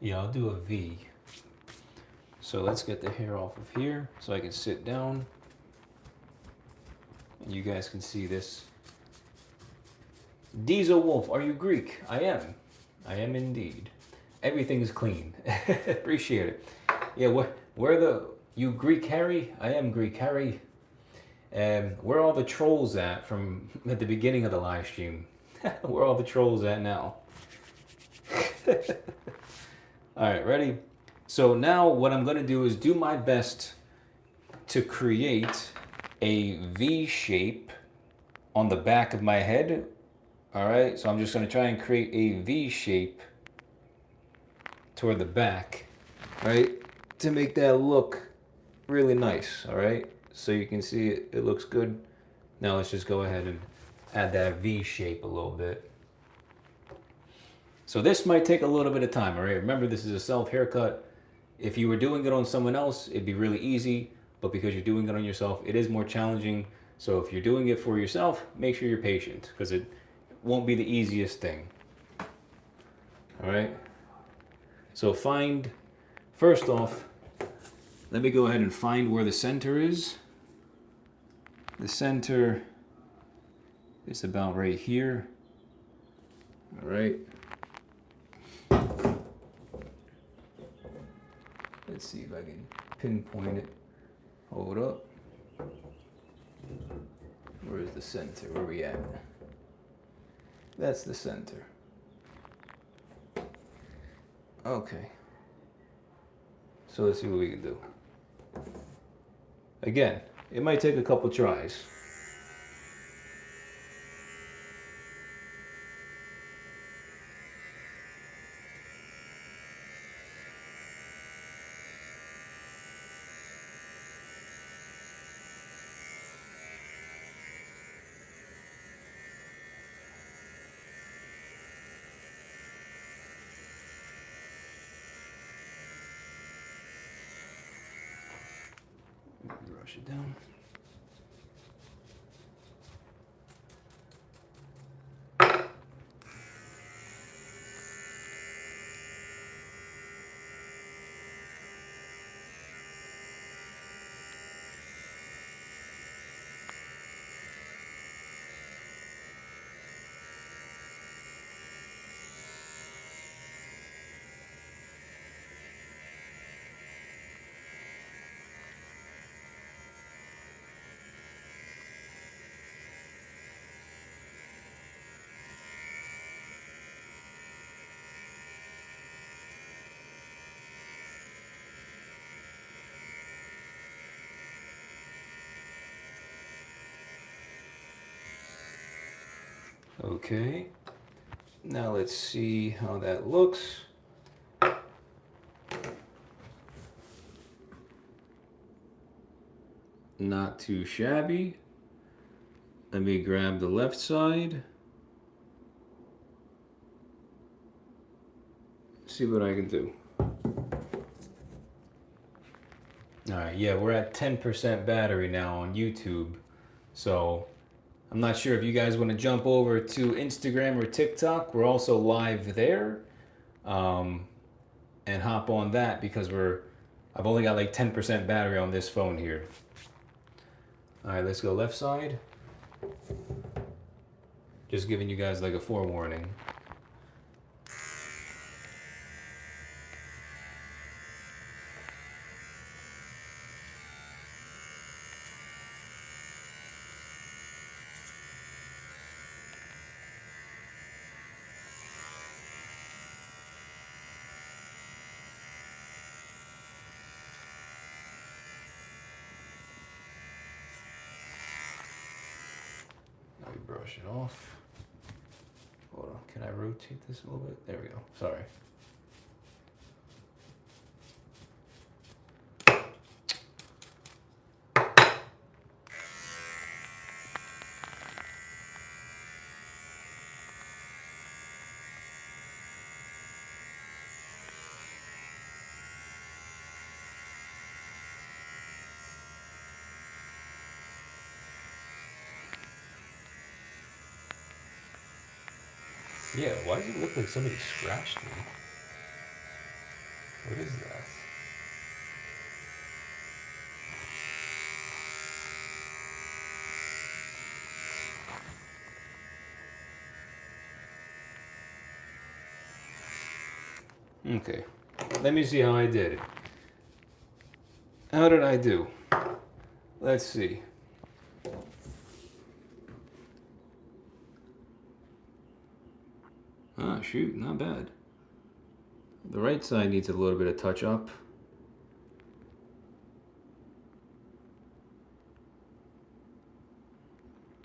Yeah, I'll do a V. So let's get the hair off of here so I can sit down. And you guys can see this. Diesel Wolf, are you Greek? I am. I am indeed. Everything's clean. Appreciate it. Yeah, where the you Greek Harry? I am Greek Harry. Where are all the trolls at from at the beginning of the live stream? Where are all the trolls at now? All right, ready? So now what I'm going to do is do my best to create a V shape on the back of my head. All right, so I'm just going to try and create a V shape toward the back, right? To make that look really nice, all right? So you can see it looks good. Now let's just go ahead and add that V shape a little bit. So this might take a little bit of time, all right? Remember, this is a self haircut. If you were doing it on someone else, it'd be really easy, but because you're doing it on yourself, it is more challenging. So if you're doing it for yourself, make sure you're patient, because it won't be the easiest thing. All right? So first off, let me go ahead and find where the center is. The center is about right here. All right. Let's see if I can pinpoint it. Hold up. Where is the center? Where are we at? That's the center. Okay. So let's see what we can do. Again, it might take a couple tries. Brush it down. Okay. Now let's see how that looks. Not too shabby. Let me grab the left side. See what I can do. Alright, yeah, we're at 10% battery now on YouTube. So, I'm not sure if you guys want to jump over to Instagram or TikTok. We're also live there. And hop on that because I've only got like 10% battery on this phone here. Alright, let's go left side. Just giving you guys like a forewarning. Let me brush it off. Hold on, can I rotate this a little bit? There we go, sorry. Yeah, why does it look like somebody scratched me? What is that? Okay, let me see how I did it. How did I do? Let's see. Ah, shoot, not bad. The right side needs a little bit of touch up.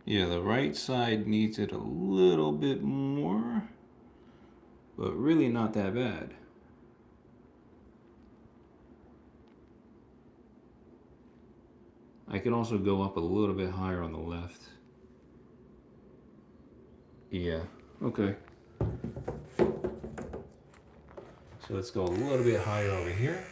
Yeah, the right side needs it a little bit more, but really not that bad. I can also go up a little bit higher on the left. Yeah, okay. So let's go a little bit higher over here.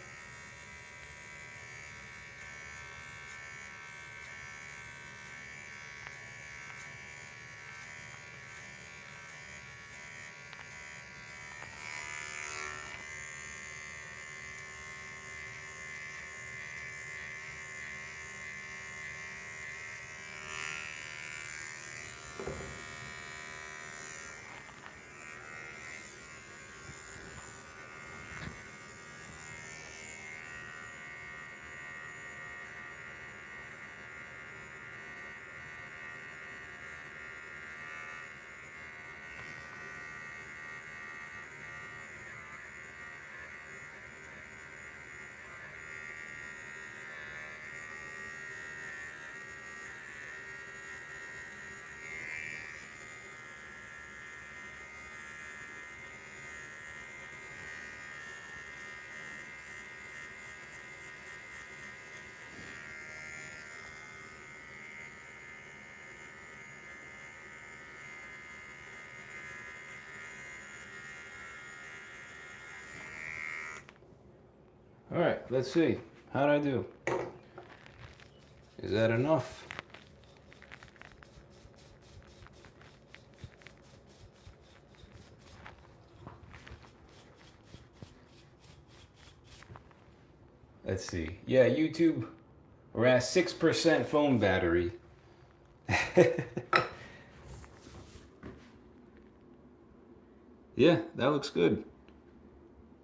All right, let's see. How'd I do? Is that enough? Let's see. Yeah, YouTube, we're at 6% phone battery. Yeah, that looks good.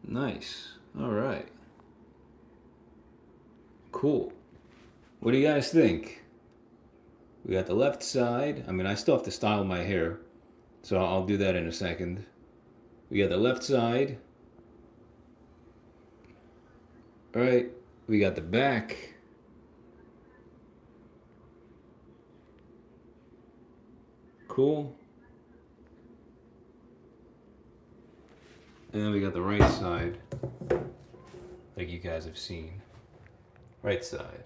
Nice. All right. Cool. What do you guys think? We got the left side. I mean, I still have to style my hair, so I'll do that in a second. We got the left side. All right. We got the back. Cool. And then we got the right side, like you guys have seen. Right side.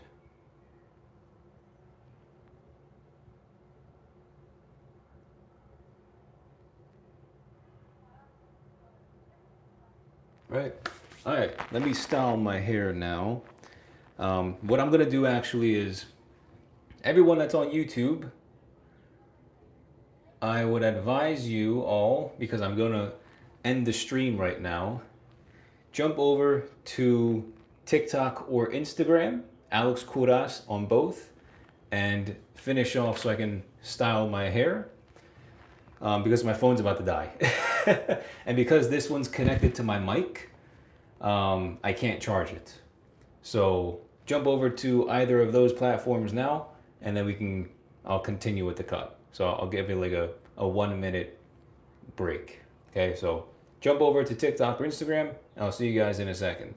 Right. All right. Let me style my hair now. What I'm gonna do actually is, everyone that's on YouTube, I would advise you all, because I'm gonna end the stream right now, jump over to TikTok or Instagram, Alex Kouras on both, and finish off so I can style my hair. Because my phone's about to die. And because this one's connected to my mic, I can't charge it. So jump over to either of those platforms now, and then I'll continue with the cut. So I'll give you like a 1 minute break. Okay, so jump over to TikTok or Instagram, and I'll see you guys in a second.